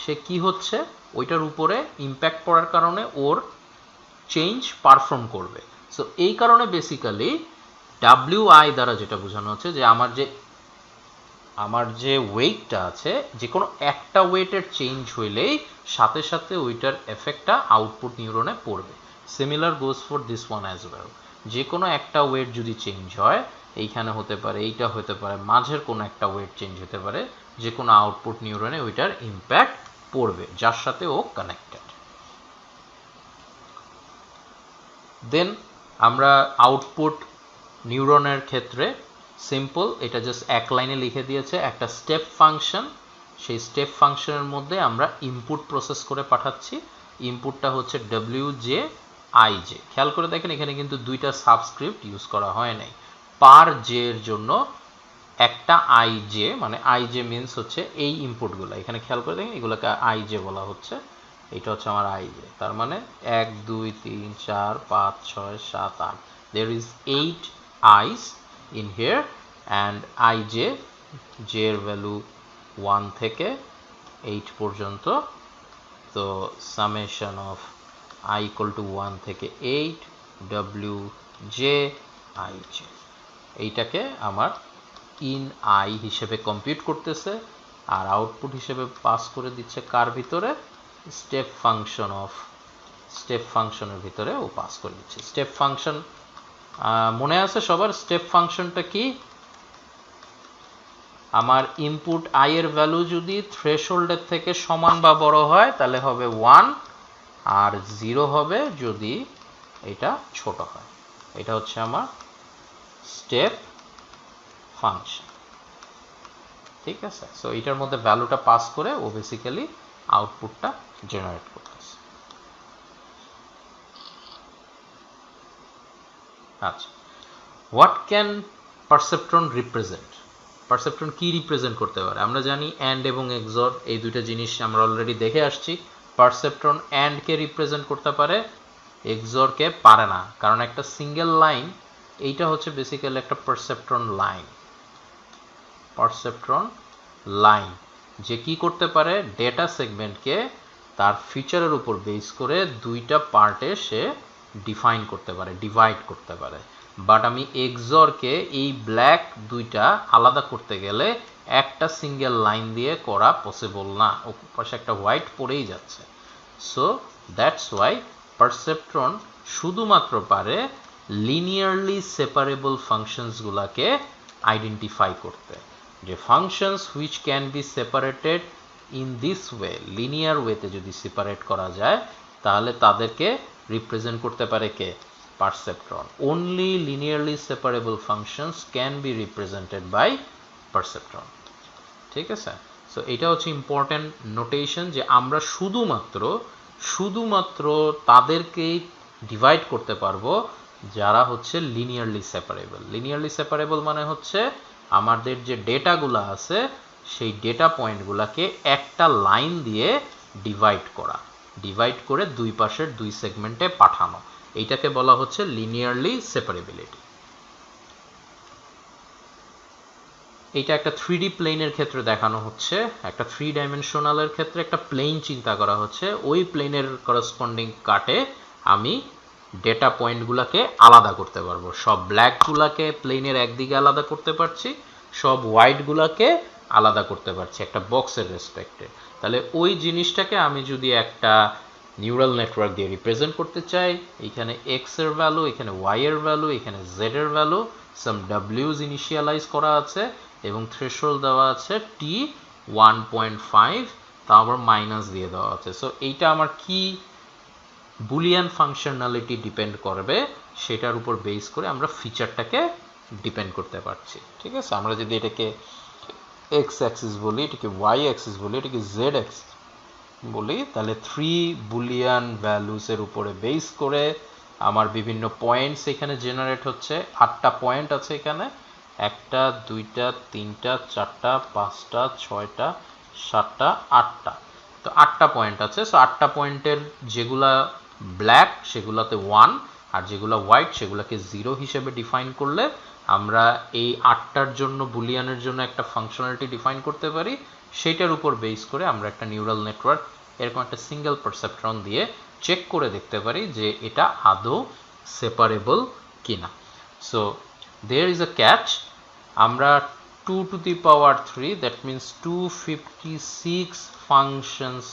সে কি হচ্ছে, ওইটার উপরে ইম্প্যাক্ট পড়ার কারণে ওর চেঞ্জ পারফর্ম করবে। সো এই কারণে বেসিক্যালি WI দ্বারা যেটা বোঝানো হচ্ছে যে আমার যে ওয়েটটা আছে যে কোনো একটা ওয়েটের চেঞ্জ হইলেই সাথে সাথে ওইটার এফেক্টটা আউটপুট নিউরনে পড়বে। Similar goes for this one as well. যে কোনো একটা ওয়েট যদি চেঞ্জ হয়, এইখানে হতে পারে, এইটা হতে পারে, মাঝের কোনো একটা ওয়েট চেঞ্জ হতে পারে, যে কোনো আউটপুট নিউরনে ওইটার ইম্প্যাক্ট পড়বে যার সাথে ও কানেক্টেড। দেন আমরা আউটপুট নিউরনের ক্ষেত্রে সিম্পল, এটা জাস্ট এক লাইনে লিখে দিয়েছে একটা স্টেপ ফাংশন। সেই স্টেপ ফাংশনের মধ্যে আমরা ইনপুট প্রসেস করে পাঠাচ্ছি। ইনপুটটা হচ্ছে WJ/IJ। খেয়াল করে দেখেন এখানে কিন্তু দুইটা সাবস্ক্রিপ্ট ইউজ করা হয় নাই। পার জে এর জন্য একটা IJ, মানে IJ মিনস হচ্ছে এই ইনপুটগুলো। এখানে খেয়াল করে দেখেন এগুলোকে IJ বলা হচ্ছে। এটা হচ্ছে আমার IJ, তার মানে 1 2 3 4 5 6 7 8, there is 8 I's in here and IJ, J এর ভ্যালু 1 থেকে 8 পর্যন্ত। তো summation of I equal to 1 থেকে 8 WJ/IJ, এইটাকে আমার ইন আই হিসেবে কম্পিউট করতেছে আর আউটপুট হিসেবে পাস করে দিচ্ছে কার ভিতরে, স্টেপ ফাংশনের ভিতরে ও পাস করে দিচ্ছে। স্টেপ ফাংশন মনে আছে সবার? স্টেপ ফাংশনটা কি? আমার ইনপুট আই এর ভ্যালু যদি থ্রেশহোল্ডের থেকে সমান বা বড় হয় তাহলে হবে 1, আর 0 হবে যদি এটা ছোট হয়। এটা হচ্ছে আমার স্টেপ ফাংশন, ঠিক আছে? সো এটার মধ্যে ভ্যালুটা পাস করে ও বেসিক্যালি আউটপুটটা জেনারেট করতেছে। আচ্ছা, what can perceptron represent? Perceptron কি রিপ্রেজেন্ট করতে পারে? আমরা জানি অ্যান্ড এবং এক্সর, এই দুইটা জিনিস আমরা অলরেডি দেখে আসছি। পারসেপ্ট্রন অ্যান্ডকে রিপ্রেজেন্ট করতে পারে, এক্সরকে পারে না, কারণ একটা সিঙ্গেল লাইন, এইটা হচ্ছে বেসিক্যালি একটা পারসেপ্ট্রন লাইন। পারসেপ্ট্রন লাইন যে কি করতে পারে, ডেটা সেগমেন্টকে তার ফিচারের উপর বেস করে দুইটা পার্টে সে ডিফাইন করতে পারে, ডিভাইড করতে পারে। বাট আমি এক্সরকে এই ব্ল্যাক দুইটা আলাদা করতে গেলে একটা সিঙ্গেল লাইন দিয়ে করা পসিবল না, ও পাশে একটা হোয়াইট পড়েই যাচ্ছে। সো দ্যাটস ওয়াই পারসেপ্ট্রন শুধুমাত্র পারে লিনিয়ারলি সেপারেবল ফাংশনসগুলোকে আইডেন্টিফাই করতে। যে functions which can be separated in this way, linear ওয়েতে যদি সেপারেট করা যায় তাহলে তাদেরকে রিপ্রেজেন্ট করতে পারে কে? Perceptron. Only linearly separable functions can be represented by perceptron, ঠিক আছে? সো এটা হচ্ছে ইম্পর্টেন্ট নোটেশন যে আমরা শুধুমাত্র তাদেরকেই ডিভাইড করতে পারবো যারা হচ্ছে লিনিয়ারলি সেপারেবল। লিনিয়ারলি সেপারেবল মানে হচ্ছে আমাদের যে ডেটাগুলো আছে সেই ডেটা পয়েন্টগুলোকে একটা লাইন দিয়ে ডিভাইড করে দুই পাশের দুই সেগমেন্টে পাঠানো, এইটাকে বলা হচ্ছে লিনিয়ারলি সেপারেবিলিটি। এইটা একটা 3D প্লেনের ক্ষেত্রে দেখানো হচ্ছে। একটা 3 ডাইমেনশনালের ক্ষেত্রে একটা প্লেন চিন্তা করা হচ্ছে, ওই প্লেনের করসপন্ডিং কাটে আমি ডেটা পয়েন্টগুলোকে আলাদা করতে পারবো। সব ব্ল্যাকগুলোকে প্লেনের একদিকে আলাদা করতে পারছি, সব হোয়াইটগুলোকে আলাদা করতে পারছি একটা বক্সের রেসপেক্টে। তাহলে ওই জিনিসটাকে আমি যদি একটা নিউরাল নেটওয়ার্ক দিয়ে রিপ্রেজেন্ট করতে চাই, এখানে এক্স এর ভ্যালু, এখানে ওয়াই এর ভ্যালু, এখানে জেড এর ভ্যালু, সাম ডাব্লিউজ ইনিশিয়ালাইজ করা আছে এবং থ্রেশহোল্ড দেওয়া আছে টি 1.5, তারপর মাইনাস দিয়ে দেওয়া আছে। সো এইটা আমার কি বুলিয়ান ফাংশনালিটি ডিপেন্ড করবে সেটার উপর বেস করে আমরা ফিচারটাকে ডিপেন্ড করতে পারছি, ঠিক আছে? আমরা যদি এটাকে এক্স অ্যাক্সিস বলি, এটাকে ওয়াই অ্যাক্সিস বলি, এটাকে জেড অ্যাক্সিস বলি, তাহলে 3 বুলিয়ান ভ্যালুসের উপরে বেস করে আমার বিভিন্ন পয়েন্টস এখানে জেনারেট হচ্ছে। 8টা পয়েন্ট আছে এখানে, 1টা 2টা 3টা 4টা 5টা 6টা 7টা 8টা। তো 8টা পয়েন্ট আছে। সো 8টা পয়েন্টের যেগুলা ব্ল্যাক সেগুলাতে 1, আর যেগুলো হোয়াইট সেগুলোকে 0 হিসেবে ডিফাইন করলে আমরা এই 8টার জন্য বুলিয়ানের জন্য একটা ফাংশনালিটি ডিফাইন করতে পারি। সেটার উপর বেস করে আমরা একটা নিউরাল নেটওয়ার্ক এরকম একটা সিঙ্গেল পারসেপ্ট্রন দিয়ে চেক করে দেখতে পারি যে এটা আদৌ সেপারেবল কিনা। So there is a catch, আমরা 2 to the power 3, that means 256 functions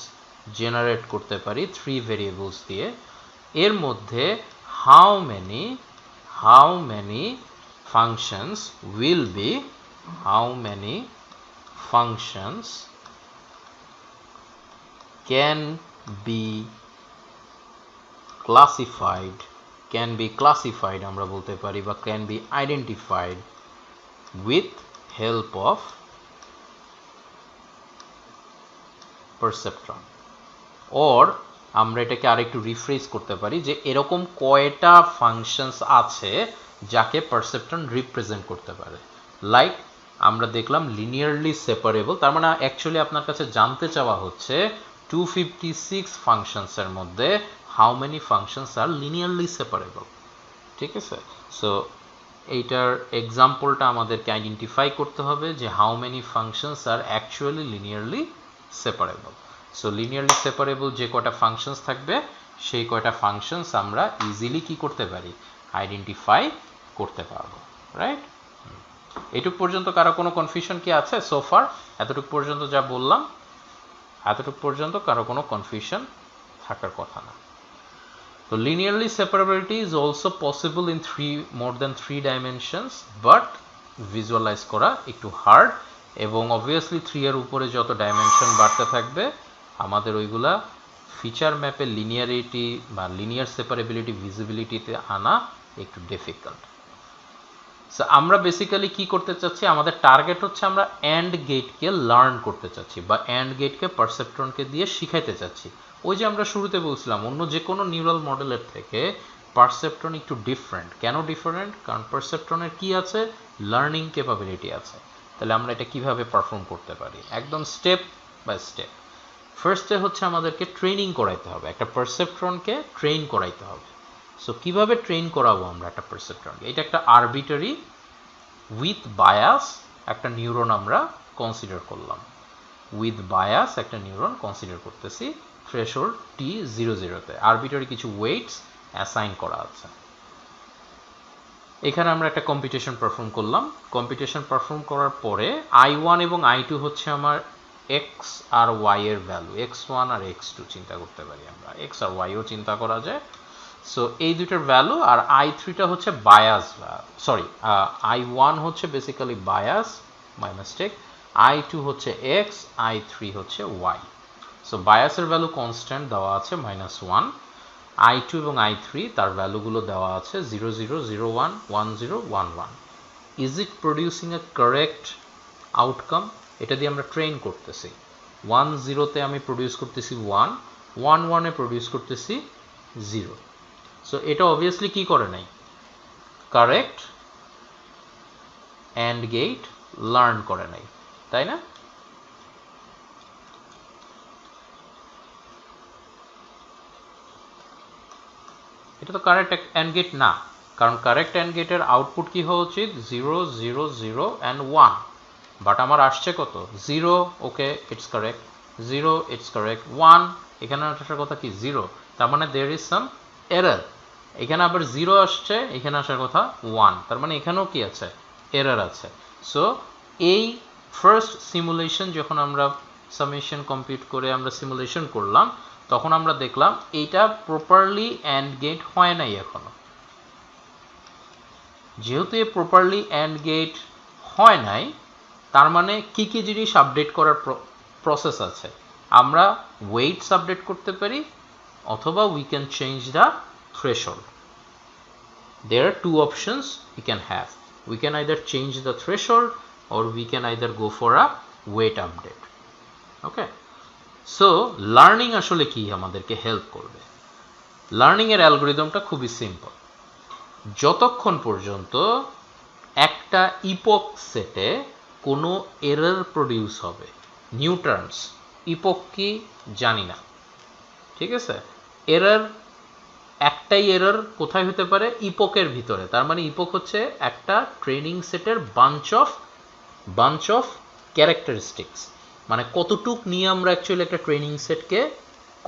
generate করতে পারি 3 variables দিয়ে। এর মধ্যে how many functions will be can be classified আমরা বলতে পারি, বা can be identified with help of perceptron, or আমরা এটাকে আরেকটু রিফ্রেজ করতে পারি যে এরকম কয়টা ফাংশনস আছে যাকে পারসেপ্ট্রন রিপ্রেজেন্ট করতে পারে। লাইক আমরা দেখলাম লিনিয়ারলি সেপারেবল, তার মানে অ্যাকচুয়ালি আপনার কাছে জানতে চাওয়া হচ্ছে 256 ফাংশনসের মধ্যে how many functions are linearly separable. ঠিক আছে, সো এইটার এক্সাম্পলটা আমাদেরকে আইডেন্টিফাই করতে হবে যে how many functions are actually linearly separable. So linearly separable যে কয়টা ফাংশনস থাকবে সেই কয়টা ফাংশনস আমরা ইজিলি কি করতে পারি, আইডেন্টিফাই করতে পারবো, রাইট? এটুক পর্যন্ত কারো কোনো কনফিউশন কি আছে সোফার? এতটুক পর্যন্ত যা বললাম, এতটুক পর্যন্ত কারো কোনো কনফিউশন থাকার কথা না। তো linearly separability is also possible in more than 3 dimensions, but visualize করা একটু হার্ড, এবং অবভিয়াসলি 3 এর উপরে যত ডাইমেনশন বাড়তে থাকবে আমাদের ওইগুলা ফিচার ম্যাপে লিনিয়ারিটি বা লিনিয়ার সেপারেবিলিটি ভিজিবিলিটিতে আনা একটু ডিফিকাল্ট। সো আমরা বেসিক্যালি কি করতে চাচ্ছি, আমাদের টার্গেট হচ্ছে আমরা অ্যান্ড গেটকে লার্ন করতে চাচ্ছি, বা অ্যান্ড গেটকে পারসেপ্ট্রনকে দিয়ে শিখাইতে চাচ্ছি। ওই যে আমরা শুরুতে বলছিলাম অন্য যে কোনো নিউরাল মডেলের থেকে পারসেপ্ট্রন একটু ডিফারেন্ট। কেন ডিফারেন্ট? কারণ পারসেপ্ট্রনের কি আছে, লার্নিং ক্যাপাবিলিটি আছে। তাহলে আমরা এটা কিভাবে পারফর্ম করতে পারি, একদম স্টেপ বাই স্টেপ। ফার্স্টে হচ্ছে আমাদেরকে ট্রেনিং করাইতে হবে, একটা পারসেপ্ট্রনকে ট্রেন করাইতে হবে। সো কিভাবে ট্রেন করাবো আমরা একটা পারসেপ্ট্রনকে? এটা একটা আরবিটারি উইথ বায়াস একটা নিউরন আমরা কনসিডার করলাম, উইথ বায়াস একটা নিউরন কনসিডার করতেছি থ্রেশহোল্ড t00 তে, আরবিটারি কিছু ওয়েটস অ্যাসাইন করা আছে। এখানে আমরা একটা কম্পিটিশন পারফর্ম করলাম। কম্পিটিশন পারফর্ম করার পরে i1 এবং i2 হচ্ছে আমার x আর y এর ভ্যালু, x1 আর x2 চিন্তা করতে পারি আমরা, x আর y ও চিন্তা করা যায়। সো এই দুইটার ভ্যালু, আর i3টা হচ্ছে বায়াস, সরি i1 হচ্ছে basically bias, my mistake, i2 হচ্ছে x, i3 হচ্ছে y। সো বায়াসের ভ্যালু কনস্ট্যান্ট দেওয়া আছে -1, i2 এবং i3 তার ভ্যালুগুলো দেওয়া আছে 0 0 0 1 1 0 1 1। Is it producing A correct outcome? এটা দিয়ে আমরা ট্রেন করতেছি। 1 0-তে আমি প্রডিউস করতেছি 1, 1 1-এ প্রডিউস করতেছি 0। সো এটা অবভিয়াসলি কি করে নাই, কারেক্ট অ্যান্ড গেট লার্ন করে নাই, তাই না? এটা তো কারেক্ট অ্যান্ড গেট না, কারণ কারেক্ট অ্যান্ড গেটের আউটপুট কি হওয়া উচিত 0 0 0 and 1, বাট আমার আসছে কত 0, okay it's correct, 0 it's correct, 1 এখানে আসার কথা কি 0, তার মানে দেয়ার ইজ সাম এরর। এখানে আবার 0 আসছে, এখানে আসার কথা 1, তার মানে এখানেও কি আছে, এরর আছে। সো এই ফার্স্ট সিমুলেশন যখন আমরা সামেশন কম্পিউট করে আমরা সিমুলেশন করলাম, তখন আমরা দেখলাম এইটা প্রপারলি অ্যান্ড গেট হয় নাই এখনো। যেহেতু এ প্রপারলি অ্যান্ড গেট হয় নাই, তার মানে কি কি জিনিস আপডেট করার প্রসেস আছে। আমরা ওয়েটস আপডেট করতে পারি, অথবা we can change the threshold. There are two options we can have. We can either change the threshold, or we can either go for a weight update. Okay, so learning আসলে কি আমাদেরকে হেল্প করবে? লার্নিং এর অ্যালগরিদমটা খুবই সিম্পল। যতক্ষণ পর্যন্ত একটা ইপক সেটে কোনো এরর প্রডিউস হবে, নিউ টার্মস, ইপক কি জানি না, ঠিক আছে, এরর একটাই এরর কোথায় হতে পারে, ইপকের ভিতরে। তার মানে ইপক হচ্ছে একটা ট্রেনিং সেটের বাঞ্চ অফ ক্যারেক্টারিস্টিক্স, মানে কতটুক নিয়ে আমরা অ্যাকচুয়ালি একটা ট্রেনিং সেটকে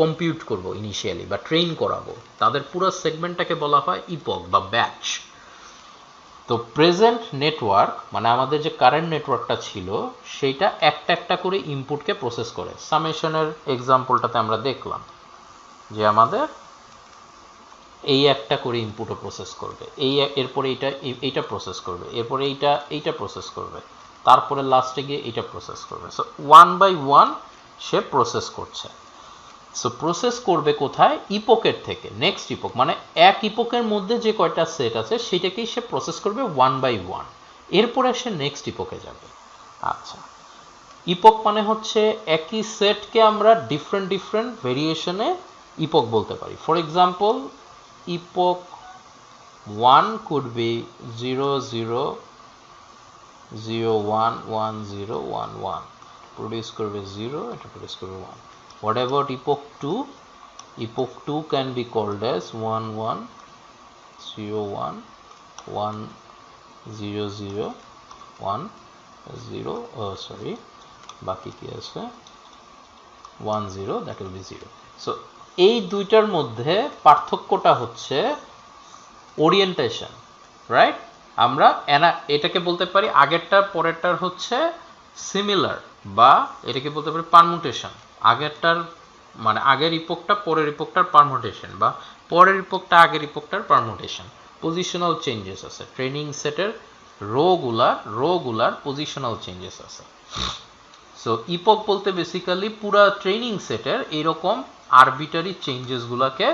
কম্পিউট করব ইনিশিয়ালি বা ট্রেন করাবো, তাদের পুরো সেগমেন্টটাকে বলা হয় ইপক বা ব্যাচ। তো প্রেজেন্ট নেটওয়ার্ক মানে আমাদের যে কারেন্ট নেটওয়ার্কটা ছিল সেইটা একটা একটা করে ইনপুটকে প্রসেস করে। সামেশনের এক্সাম্পলটাতে আমরা দেখলাম যে আমাদের এই একটা করে ইনপুটও প্রসেস করবে, এরপরে এইটা প্রসেস করবে, এরপরে এইটা প্রসেস করবে, তারপরে লাস্টে গিয়ে এইটা প্রসেস করবে। সো ওয়ান বাই ওয়ান সে প্রসেস করছে। সো প্রসেস করবে কোথায়? ইপোকের থেকে নেক্সট ইপোক, মানে এক ইপোকের মধ্যে যে কয়টা সেট আছে সেটাকেই সে প্রসেস করবে ওয়ান বাই ওয়ান, এরপরে সে নেক্সট ইপোকে যাবে। আচ্ছা, ইপোক মানে হচ্ছে একই সেটকে আমরা ডিফারেন্ট ভেরিয়েশনে ইপোক বলতে পারি। For example, epoch 1 could be 0 0 0 1 1 0 1 1, produce করবে 0, এটা produce করবে 1. What about epoch 2? Epoch 2 can be called as 1 1 0 1 1 0 0 1 0, sorry, বাকি কি আছে 1 0, that will be 0. So এই দুইটার মধ্যে পার্থক্যটা হচ্ছে ওরিয়েন্টেশন, রাইট? আমরা এটাকে বলতে পারি আগেরটার পরেরটার হচ্ছে সিমিলার, বা এটাকে বলতে পারি পারমুটেশন। আগেরটার মানে আগের ইপোকটা পরের ইপোকটার পারমুটেশন, বা পরের ইপোকটা আগের ইপোকটার পারমুটেশন। পজিশনাল চেঞ্জেস আছে ট্রেনিং সেটের, রোগুলার পজিশনাল চেঞ্জেস আছে। সো ইপোক বলতে বেসিক্যালি পুরা ট্রেনিং সেটের এরকম আরবিটারি চেঞ্জেসগুলোকে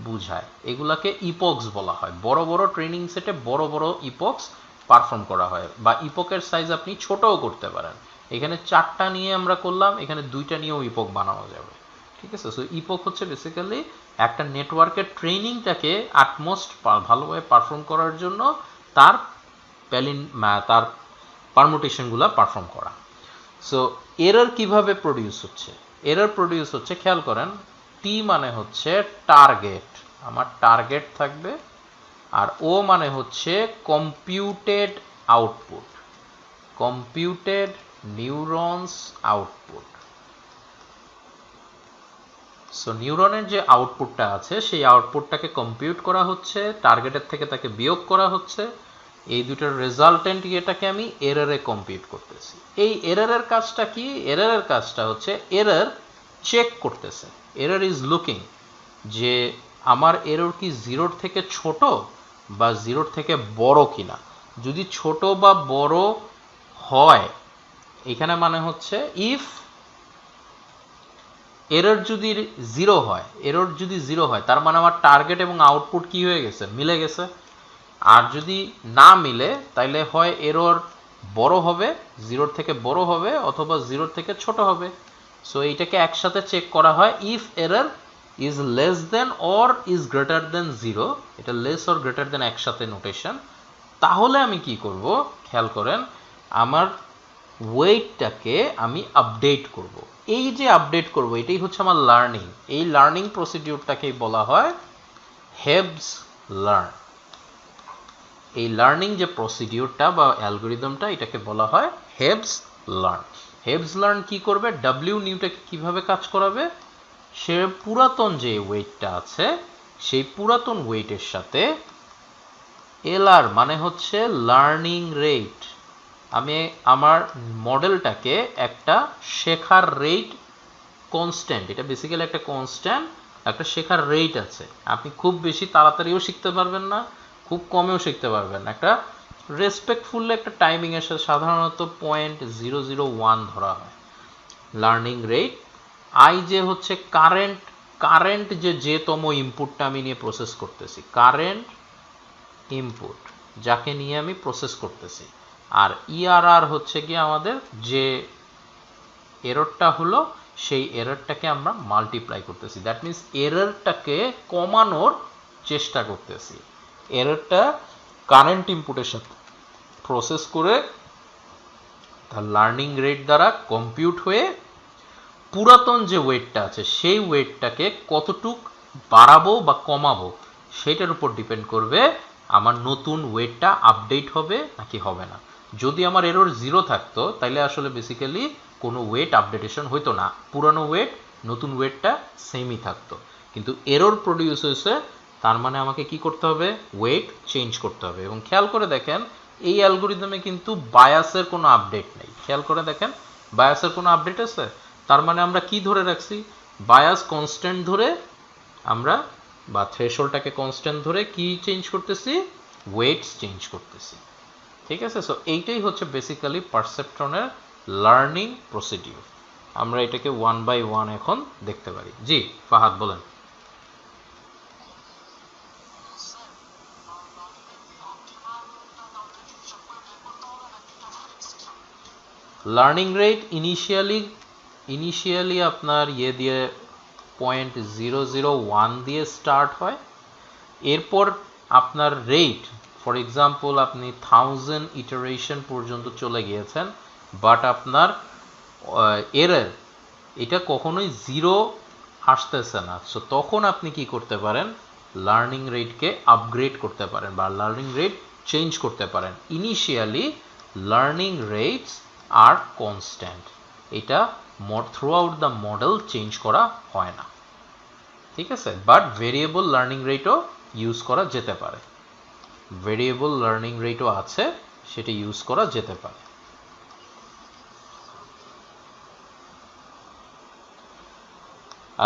বুঝায়, এগুলাকে ইপোকস বলা হয়। বড় বড় ট্রেনিং সেটে বড় বড় ইপোকস পারফর্ম করা হয়, বা ইপোকের সাইজ আপনি ছোটও করতে পারেন। এখানে 4টা নিয়ে আমরা করলাম, এখানে 2টা নিয়েও ইপোক বানানো যাবে, ঠিক আছে? সো ইপোক হচ্ছে বেসিক্যালি একটা নেটওয়ার্কের ট্রেনিংটাকে আটমোস্ট ভালোভাবে পারফর্ম করার জন্য তার পারমুটেশনগুলো পারফর্ম করা। সো এরর কিভাবে প্রডিউস হচ্ছে? এরর প্রডিউস হচ্ছে, খেয়াল করেন, টি মানে হচ্ছে টার্গেট, আমার টার্গেট থাকবে, আর ও মানে হচ্ছে computed output, computed neurons output. So নিউরনের যে আউটপুটটা আছে সেই আউটপুটটাকে কম্পিউট করা হচ্ছে, টার্গেটের থেকে তাকে বিয়োগ করা হচ্ছে, এই দুটোর রেজাল্টেন্ট এটাকে আমি এররে কম্পিউট করতেছি। এই এররের কাজটা কি? এররের কাজটা হচ্ছে এরর চেক করতেছে, এরর ইজ লুকিং যে আমার এরর কি 0-র থেকে ছোট বা 0-র থেকে বড় কিনা। যদি ছোট বা বড় হয়, এখানে মানে হচ্ছে ইফ এরর যদি 0 হয়, এরর যদি 0 হয় তার মানে আমার টার্গেট এবং আউটপুট কি হয়ে গেছে? মিলে গেছে। আর যদি না মিলে তাইলে হয় এরর বড় হবে, 0-র থেকে বড় হবে, অথবা 0-র থেকে ছোট হবে। সো এইটাকে একসাথে চেক করা হয়। If error is less than or is greater than 0, এটা লেস অর গ্রেটার দেন একসাথে নোটেশন, তাহলে আমি কি করব? খেয়াল করেন, আমার ওয়েটটাকে আমি আপডেট করব। এই যে আপডেট করব এটাই হচ্ছে আমার লার্নিং। এই লার্নিং প্রসিডিউরটাকেই বলা হয় হেবস লার্ন। এই লার্নিং যে প্রসিডিউরটা বা অ্যালগরিদমটা, এটাকে বলা হয় হেবস লার্ন। হেবস লার্ন কি করবে? ডাব্লিউ নিউটাকে কিভাবে কাজ করাবে? সে পুরাতন যে ওয়েটটা আছে সেই পুরাতন ওয়েটের সাথে এলআর মানে হচ্ছে লার্নিং রেট, আমি আমার মডেলটাকে একটা শেখার রেট কনস্ট্যান্ট, এটা বেসিক্যালি একটা কনস্ট্যান্ট, একটা শেখার রেট আছে। আপনি খুব বেশি তাড়াতাড়িও শিখতে পারবেন না, খুব কমেও শিখতে পারবেন না। একটা রেসপেক্টফুল একটা টাইমিং এর সাথে সাধারণত 0.001 ধরা হয় লার্নিং রেট। আই যে হচ্ছে কারেন্ট যেতম ইনপুটটা আমি নিয়ে প্রসেস করতেছি, কারেন্ট ইনপুট যাকে নিয়ে আমি প্রসেস করতেছি। আর ইআরআর হচ্ছে কি আমাদের যে এররটা হলো সেই এররটাকে আমরা মাল্টিপ্লাই করতেছি, দ্যাট মিনস এররটাকে কমানোর চেষ্টা করতেছি। এররটা কারেন্ট ইনপুটের সাথে প্রসেস করে তার লার্নিং রেট দ্বারা কম্পিউট হয়ে পুরাতন যে ওয়েটটা আছে সেই ওয়েটটাকে কতটুক বাড়াবো বা কমাবো সেটার উপর ডিপেন্ড করবে আমার নতুন ওয়েটটা আপডেট হবে নাকি হবে না। যদি আমার এরর 0 থাকতো তাহলে আসলে বেসিক্যালি কোনো ওয়েট আপডেটেশন হইতো না, পুরানো ওয়েট নতুন ওয়েটটা সেমই থাকতো। কিন্তু এরর প্রডিউস হয়েছে, তার মানে আমাকে কি করতে হবে? ওয়েট চেঞ্জ করতে হবে। এবং খেয়াল করে দেখেন এই অ্যালগরিদমে কিন্তু বায়াসের কোনো আপডেট নেই। খেয়াল করে দেখেন, বায়াসের কোনো আপডেট আছে? তার মানে আমরা কি ধরে রাখছি? বায়াস কনস্ট্যান্ট ধরে আমরা, বা থ্রেশহোল্ডটাকে কনস্ট্যান্ট ধরে কি চেঞ্জ করতেছি? ওয়েটস চেঞ্জ করতেছি। ঠিক আছে? সো এইটাই হচ্ছে বেসিক্যালি পারসেপট্রনের লার্নিং প্রসিডিউর। আমরা এটাকে 1 বাই 1 এখন দেখতে পারি। জি ফাহাদ বলেন। লার্নিং রেট ইনিশিয়ালি আপনার দিয়ে 0.001 দিয়ে স্টার্ট হয়। এরপর আপনার রেট, ফর এক্সাম্পল আপনি 1000 ইটারেশন পর্যন্ত চলে গিয়েছেন, বাট আপনার এরর এটা কখনোই 0 আসতেছে না। সো তখন আপনি কি করতে পারেন? লার্নিং রেটকে আপগ্রেড করতে পারেন বা লার্নিং রেট চেঞ্জ করতে পারেন। ইনিশিয়ালি লার্নিং রেটস আর কনস্ট্যান্ট, এটা through out the model change করা হয় না। ঠিক আছে? বাট ভেরিয়েবল লার্নিং রেটও ইউজ করা যেতে পারে, ভেরিয়েবল লার্নিং রেটও আছে, সেটা ইউজ করা যেতে পারে।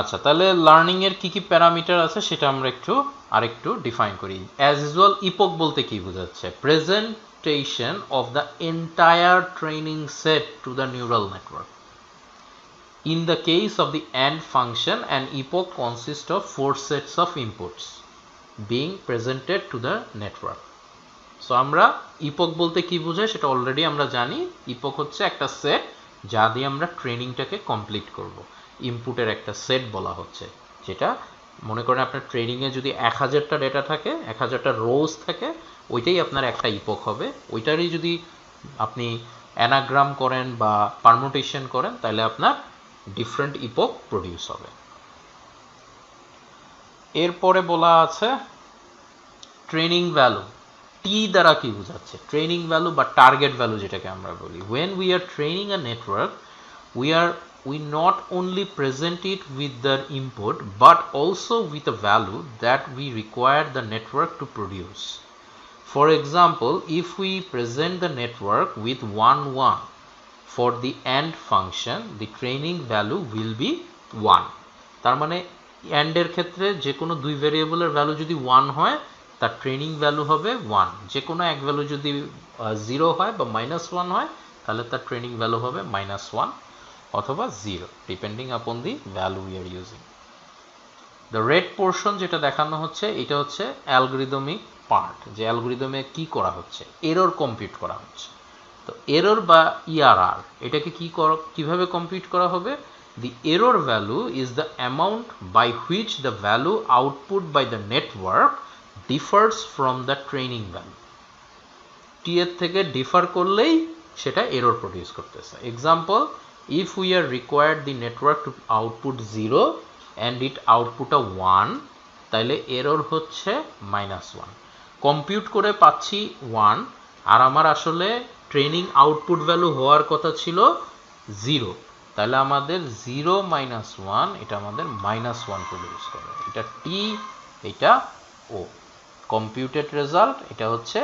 আচ্ছা, তাহলে লার্নিং এর কি কি প্যারামিটার আছে সেটা আমরা আরেকটু ডিফাইন করি। অ্যাজ ইউজুয়াল, ইপোক বলতে কি বোঝাচ্ছে? Presentation of the entire training set to the neural network. In the case of the AND function, an epoch consists of 4 sets of inputs being presented to the network. So আমরা ইপোক বলতে কি বোঝায় সেটা অলরেডি আমরা জানি। ইপোক হচ্ছে একটা সেট যা দিয়ে আমরা ট্রেনিংটাকে কমপ্লিট করব। ইনপুটের একটা সেট বলা হচ্ছে, যেটা মনে করেন আপনার ট্রেনিংয়ে যদি 1000টা ডেটা থাকে, 1000টা রোজ থাকে, ওইটাই আপনার একটা ইপোক হবে। ওইটারই যদি আপনি অ্যানাগ্রাম করেন বা পারমুটেশন করেন, তাহলে আপনার ডিফারেন্ট ইপোক প্রডিউস হবে। এরপরে বলা আছে ট্রেনিং ভ্যালু। টি দ্বারা কি বোঝাচ্ছে? ট্রেনিং ভ্যালু বা টার্গেট ভ্যালু যেটাকে আমরা বলি। when we are training a network, we not only present it with the input but also with a value that we require the network to produce. For example, if we present the network with 1 1 for the AND function, the training value will be 1. তার মানে AND এর ক্ষেত্রে যে কোনো দুই ভেরিয়েবলের ভ্যালু যদি 1 হয়, তার ট্রেনিং ভ্যালু হবে 1। যে কোনো এক ভ্যালু যদি 0 হয় বা -1 হয়, তাহলে তার ট্রেনিং ভ্যালু হবে -1 অথবা 0, ডিপেন্ডিং আপন the value we are using. The red portion যেটা দেখানো হচ্ছে, এটা হচ্ছে অ্যালগরিদমিক পার্ট, যে অ্যালগরিদমে কি করা হচ্ছে, এরর কম্পিউট করা হচ্ছে। তো এরর বা ইআরআর, এটাকে কিভাবে কম্পিউট করা হবে? The error value is the amount by which the value output by the network differs from the training value. টি এর থেকে ডিফার করলেই সেটা এরর প্রডিউস করতেছে। Example, if we are required the network to output 0 and it output a 1, তাহলে এরর হচ্ছে -1। কম্পিউট করে পাচ্ছি 1, আর আমার আসলে ট্রেনিং আউটপুট ভ্যালু হওয়ার কথা ছিল 0, তাহলে আমাদের 0 - 1, এটা আমাদের -1 প্রডিউস করে। এটা টি, এটা ও। কম্পিউটেড রেজাল্ট, এটা হচ্ছে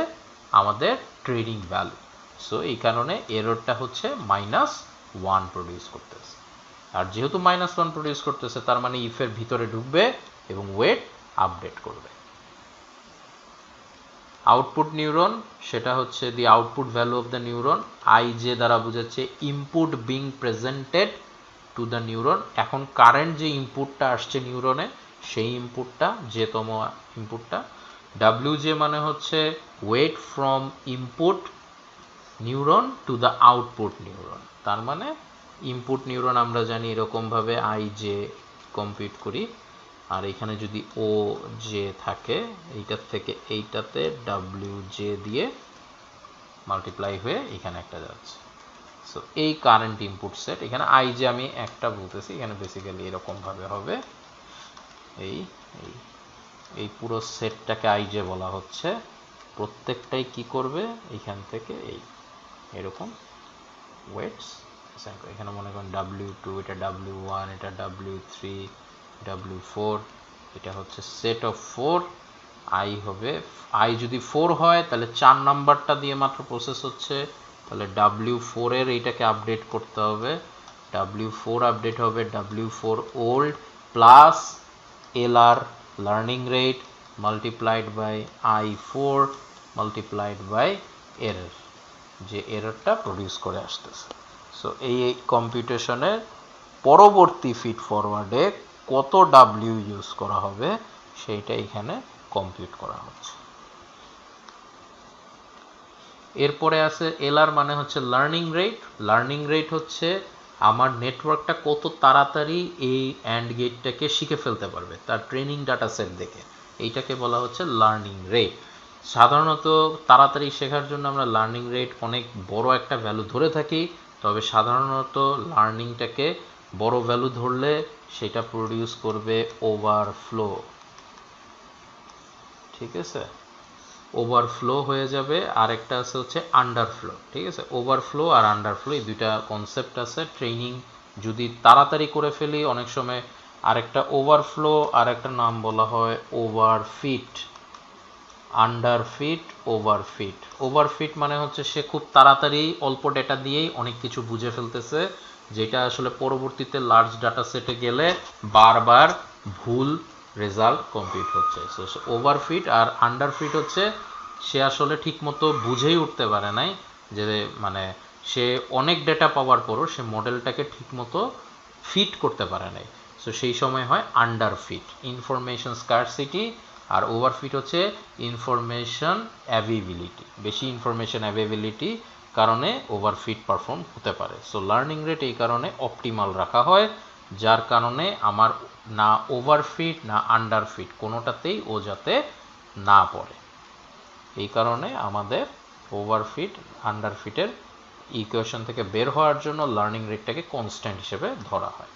আমাদের ট্রেনিং ভ্যালু। সো এই কারণে এররটা হচ্ছে -1 প্রডিউস করতেছে। আর যেহেতু -1 প্রডিউস করতেছে, তার মানে ইফের ভিতরে ঢুকবে এবং ওয়েট আপডেট করবে। আউটপুট নিউরন, সেটা হচ্ছে the output value of the neuron. IJ দ্বারা বোঝাচ্ছে input being presented to the neuron. এখন কারেন্ট যে ইনপুটটা আসছে নিউরনে, সেই ইনপুটটা, যেতম ইনপুটটা। ডাব্লিউজে মানে হচ্ছে weight from input neuron to the output neuron. তার মানে ইনপুট নিউরন আমরা জানি এরকমভাবে আইজে কম্পিউট করি, আর এখানে যদি ও জে থাকে, এইটার থেকে এইটাতে ডাব্লিউ জে দিয়ে মাল্টিপ্লাই হয়ে এখানে একটা যাচ্ছে। সো এই কারেন্ট ইনপুট সেট, এখানে আই জে আমি একটা বলতেছি, এখানে বেসিক্যালি এরকমভাবে হবে। এই এই এই পুরো সেটটাকে আই জে বলা হচ্ছে। প্রত্যেকটাই কি করবে? এখান থেকে এরকম ওয়েটস, এখানে মনে করেন W2, এটা W1, এটা W3, W4, এটা হচ্ছে সেট অফ 4, i হবে i যদি 4 হয় তাহলে 4 নাম্বারটা দিয়ে মাত্র প্রসেস হচ্ছে, তাহলে w4 এর এইটাকে আপডেট করতে হবে, w4 আপডেট হবে w4 old plus lr learning rate multiplied by i4 multiplied by error, যে এররটা প্রডিউস করে আসতেছে। সো এই কম্পিউটেশনের পরবর্তী ফিড ফরওয়ার্ডে কত ডাব্লিউ ইউজ করা হবে সেইটা এখানে কম্পিউট করা হচ্ছে। এরপরে আছে এলআর মানে হচ্ছে লার্নিং রেট। লার্নিং রেট হচ্ছে আমার নেটওয়ার্কটা কত তাড়াতাড়ি এই অ্যান্ড গেটটাকে শিখে ফেলতে পারবে তার ট্রেনিং ডাটা সেট দেখে, এইটাকে বলা হচ্ছে লার্নিং রেট। সাধারণত তাড়াতাড়ি শেখার জন্য আমরা লার্নিং রেট অনেক বড় একটা ভ্যালু ধরে থাকি, তবে সাধারণত লার্নিংটাকে বড় ভ্যালু ধরলে সেটা প্রডিউস করবে ওভারফ্লো। ঠিক আছে, ওভারফ্লো হয়ে যাবে। আর একটা আছে হচ্ছে আন্ডারফ্লো। ঠিক আছে, ওভারফ্লো আর আন্ডারফ্লো এই দুইটা কনসেপ্ট আছে। ট্রেনিং যদি তাড়াতাড়ি করে ফেলি অনেক সময় আরেকটা ওভারফ্লো আর একটা নাম বলা হয় ওভারফিট, আন্ডারফিট, ওভারফিট। ওভারফিট মানে হচ্ছে সে খুব তাড়াতাড়ি অল্প ডেটা দিয়েই অনেক কিছু বুঝে ফেলতেছে, যেটা আসলে পরবর্তীতে লার্জ ডাটা সেটে গেলে বারবার ভুল রেজাল্ট কম্পিউট হচ্ছে। সো ওভারফিট আর আন্ডারফিট হচ্ছে সে আসলে ঠিকমতো বুঝেই উঠতে পারে নাই, যে মানে সে অনেক ডেটা পাওয়ার পরও সে মডেলটাকে ঠিকমতো ফিট করতে পারে নাই। সো সেই সময় হয় আন্ডারফিট, ইনফরমেশন স্কারসিটি। আর ওভারফিট হচ্ছে ইনফরমেশন অ্যাভেবিলিটি, বেশি ইনফরমেশন অ্যাভেবিলিটি কারণে ওভারফিট পারফর্ম হতে পারে। সো লার্নিং রেট এই কারণে অপটিমাল রাখা হয়, যার কারণে আমার না ওভারফিট না আন্ডারফিট কোনোটাতেই ও যাতে না পড়ে। এই কারণে আমাদের ওভারফিট আন্ডারফিটের ইকুয়েশন থেকে বের হওয়ার জন্য লার্নিং রেটটাকে কনস্ট্যান্ট হিসেবে ধরা হয়।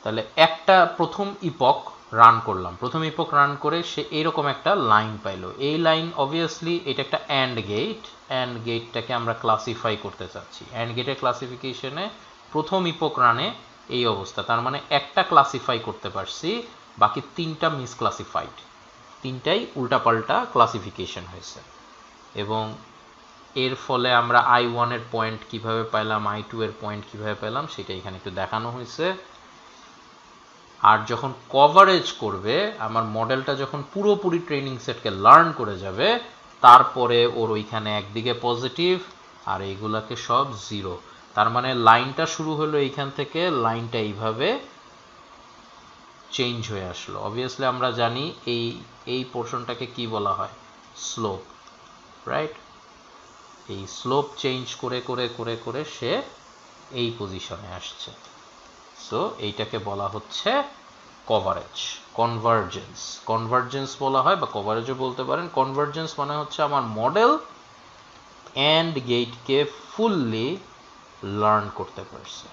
তাহলে একটা প্রথম ইপক রান করলাম, প্রথম ইপক রান করে সে এইরকম একটা লাইন পাইলো। এই লাইন অবভিয়াসলি এটা একটা অ্যান্ড গেট, অ্যান্ড গেটটাকে আমরা ক্লাসিফাই করতে চাচ্ছি। অ্যান্ড গেটের ক্লাসিফিকেশনে প্রথম ইপক রানে এই অবস্থা, তার মানে একটা ক্লাসিফাই করতে পারছি, বাকি তিনটা মিসক্লাসিফাইড, তিনটাই উল্টাপাল্টা ক্লাসিফিকেশন হয়েছে। এবং এর ফলে আমরা i1 এর পয়েন্ট কিভাবে পাইলাম, i2 এর পয়েন্ট কিভাবে পেলাম সেটা এখানে একটু দেখানো হয়েছে। আর যখন কভারেজ করবে, আমার মডেলটা যখন পুরোপুরি ট্রেনিং সেটকে লার্ন করে যাবে, তারপরে ওর ওইখানে একদিকে পজিটিভ আর এইগুলাকে সব জিরো। তার মানে লাইনটা শুরু হলো এইখান থেকে, লাইনটা এইভাবে চেঞ্জ হয়ে আসলো। অবভিয়াসলি আমরা জানি এই পোর্শনটাকে কি বলা হয়, স্লোপ, রাইট? এই স্লোপ চেঞ্জ করে করে করে করে সে এই পজিশনে আসছে। সো এইটাকে বলা হচ্ছে কভারেজ, কনভার্জেন্স। কনভার্জেন্স বলা হয় বা কভারেজও বলতে পারেন। কনভার্জেন্স মানে হচ্ছে আমার মডেল অ্যান্ড গেটকে ফুললি লার্ন করতে পারছে।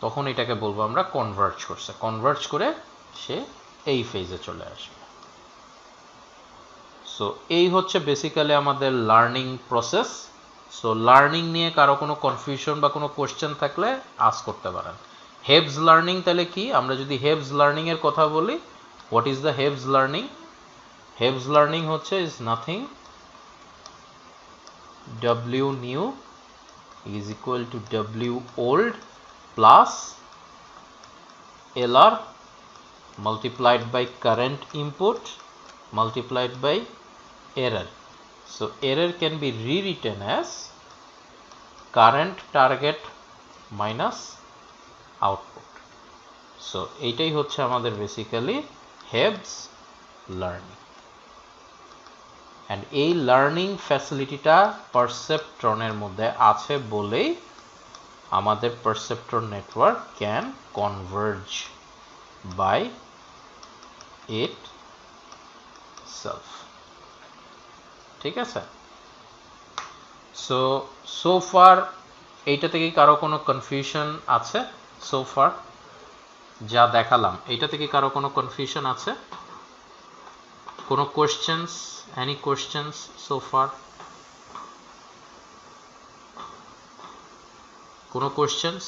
তখন এটাকে বলবো আমরা কনভার্জ করছে, কনভার্জ করে সে এই ফেজে চলে আসবে। সো এই হচ্ছে বেসিক্যালি আমাদের লার্নিং প্রসেস। সো লার্নিং নিয়ে কারো কোনো কনফিউশন বা কোনো কোশ্চেন থাকলে আস্ক করতে পারেন। হেভস লার্নিং তাহলে কি? আমরা যদি হেভস লার্নিং এর কথা বলি, what is the Hebb's learning? Hebb's learning হচ্ছে is nothing, w new is equal to w old plus lr multiplied by current input multiplied by error. So error can be rewritten as current target minus output. So এইটাই হচ্ছে আমাদের বেসিক্যালি হেভস লার্নিং। অ্যান্ড এই লার্নিং ফ্যাসিলিটিটা পারসেপ্ট্রনের মধ্যে আছে বলেই আমাদের perceptron network can converge by itself. ঠিক আছে? সো ফার এইটা থেকে কারো কোনো কনফিউশন আছে? সো ফার যা দেখালাম এইটা থেকে কারো কোনো কনফিউশন আছে? কোনো questions? Any questions so far? কোনো কোয়েশ্চেন্স?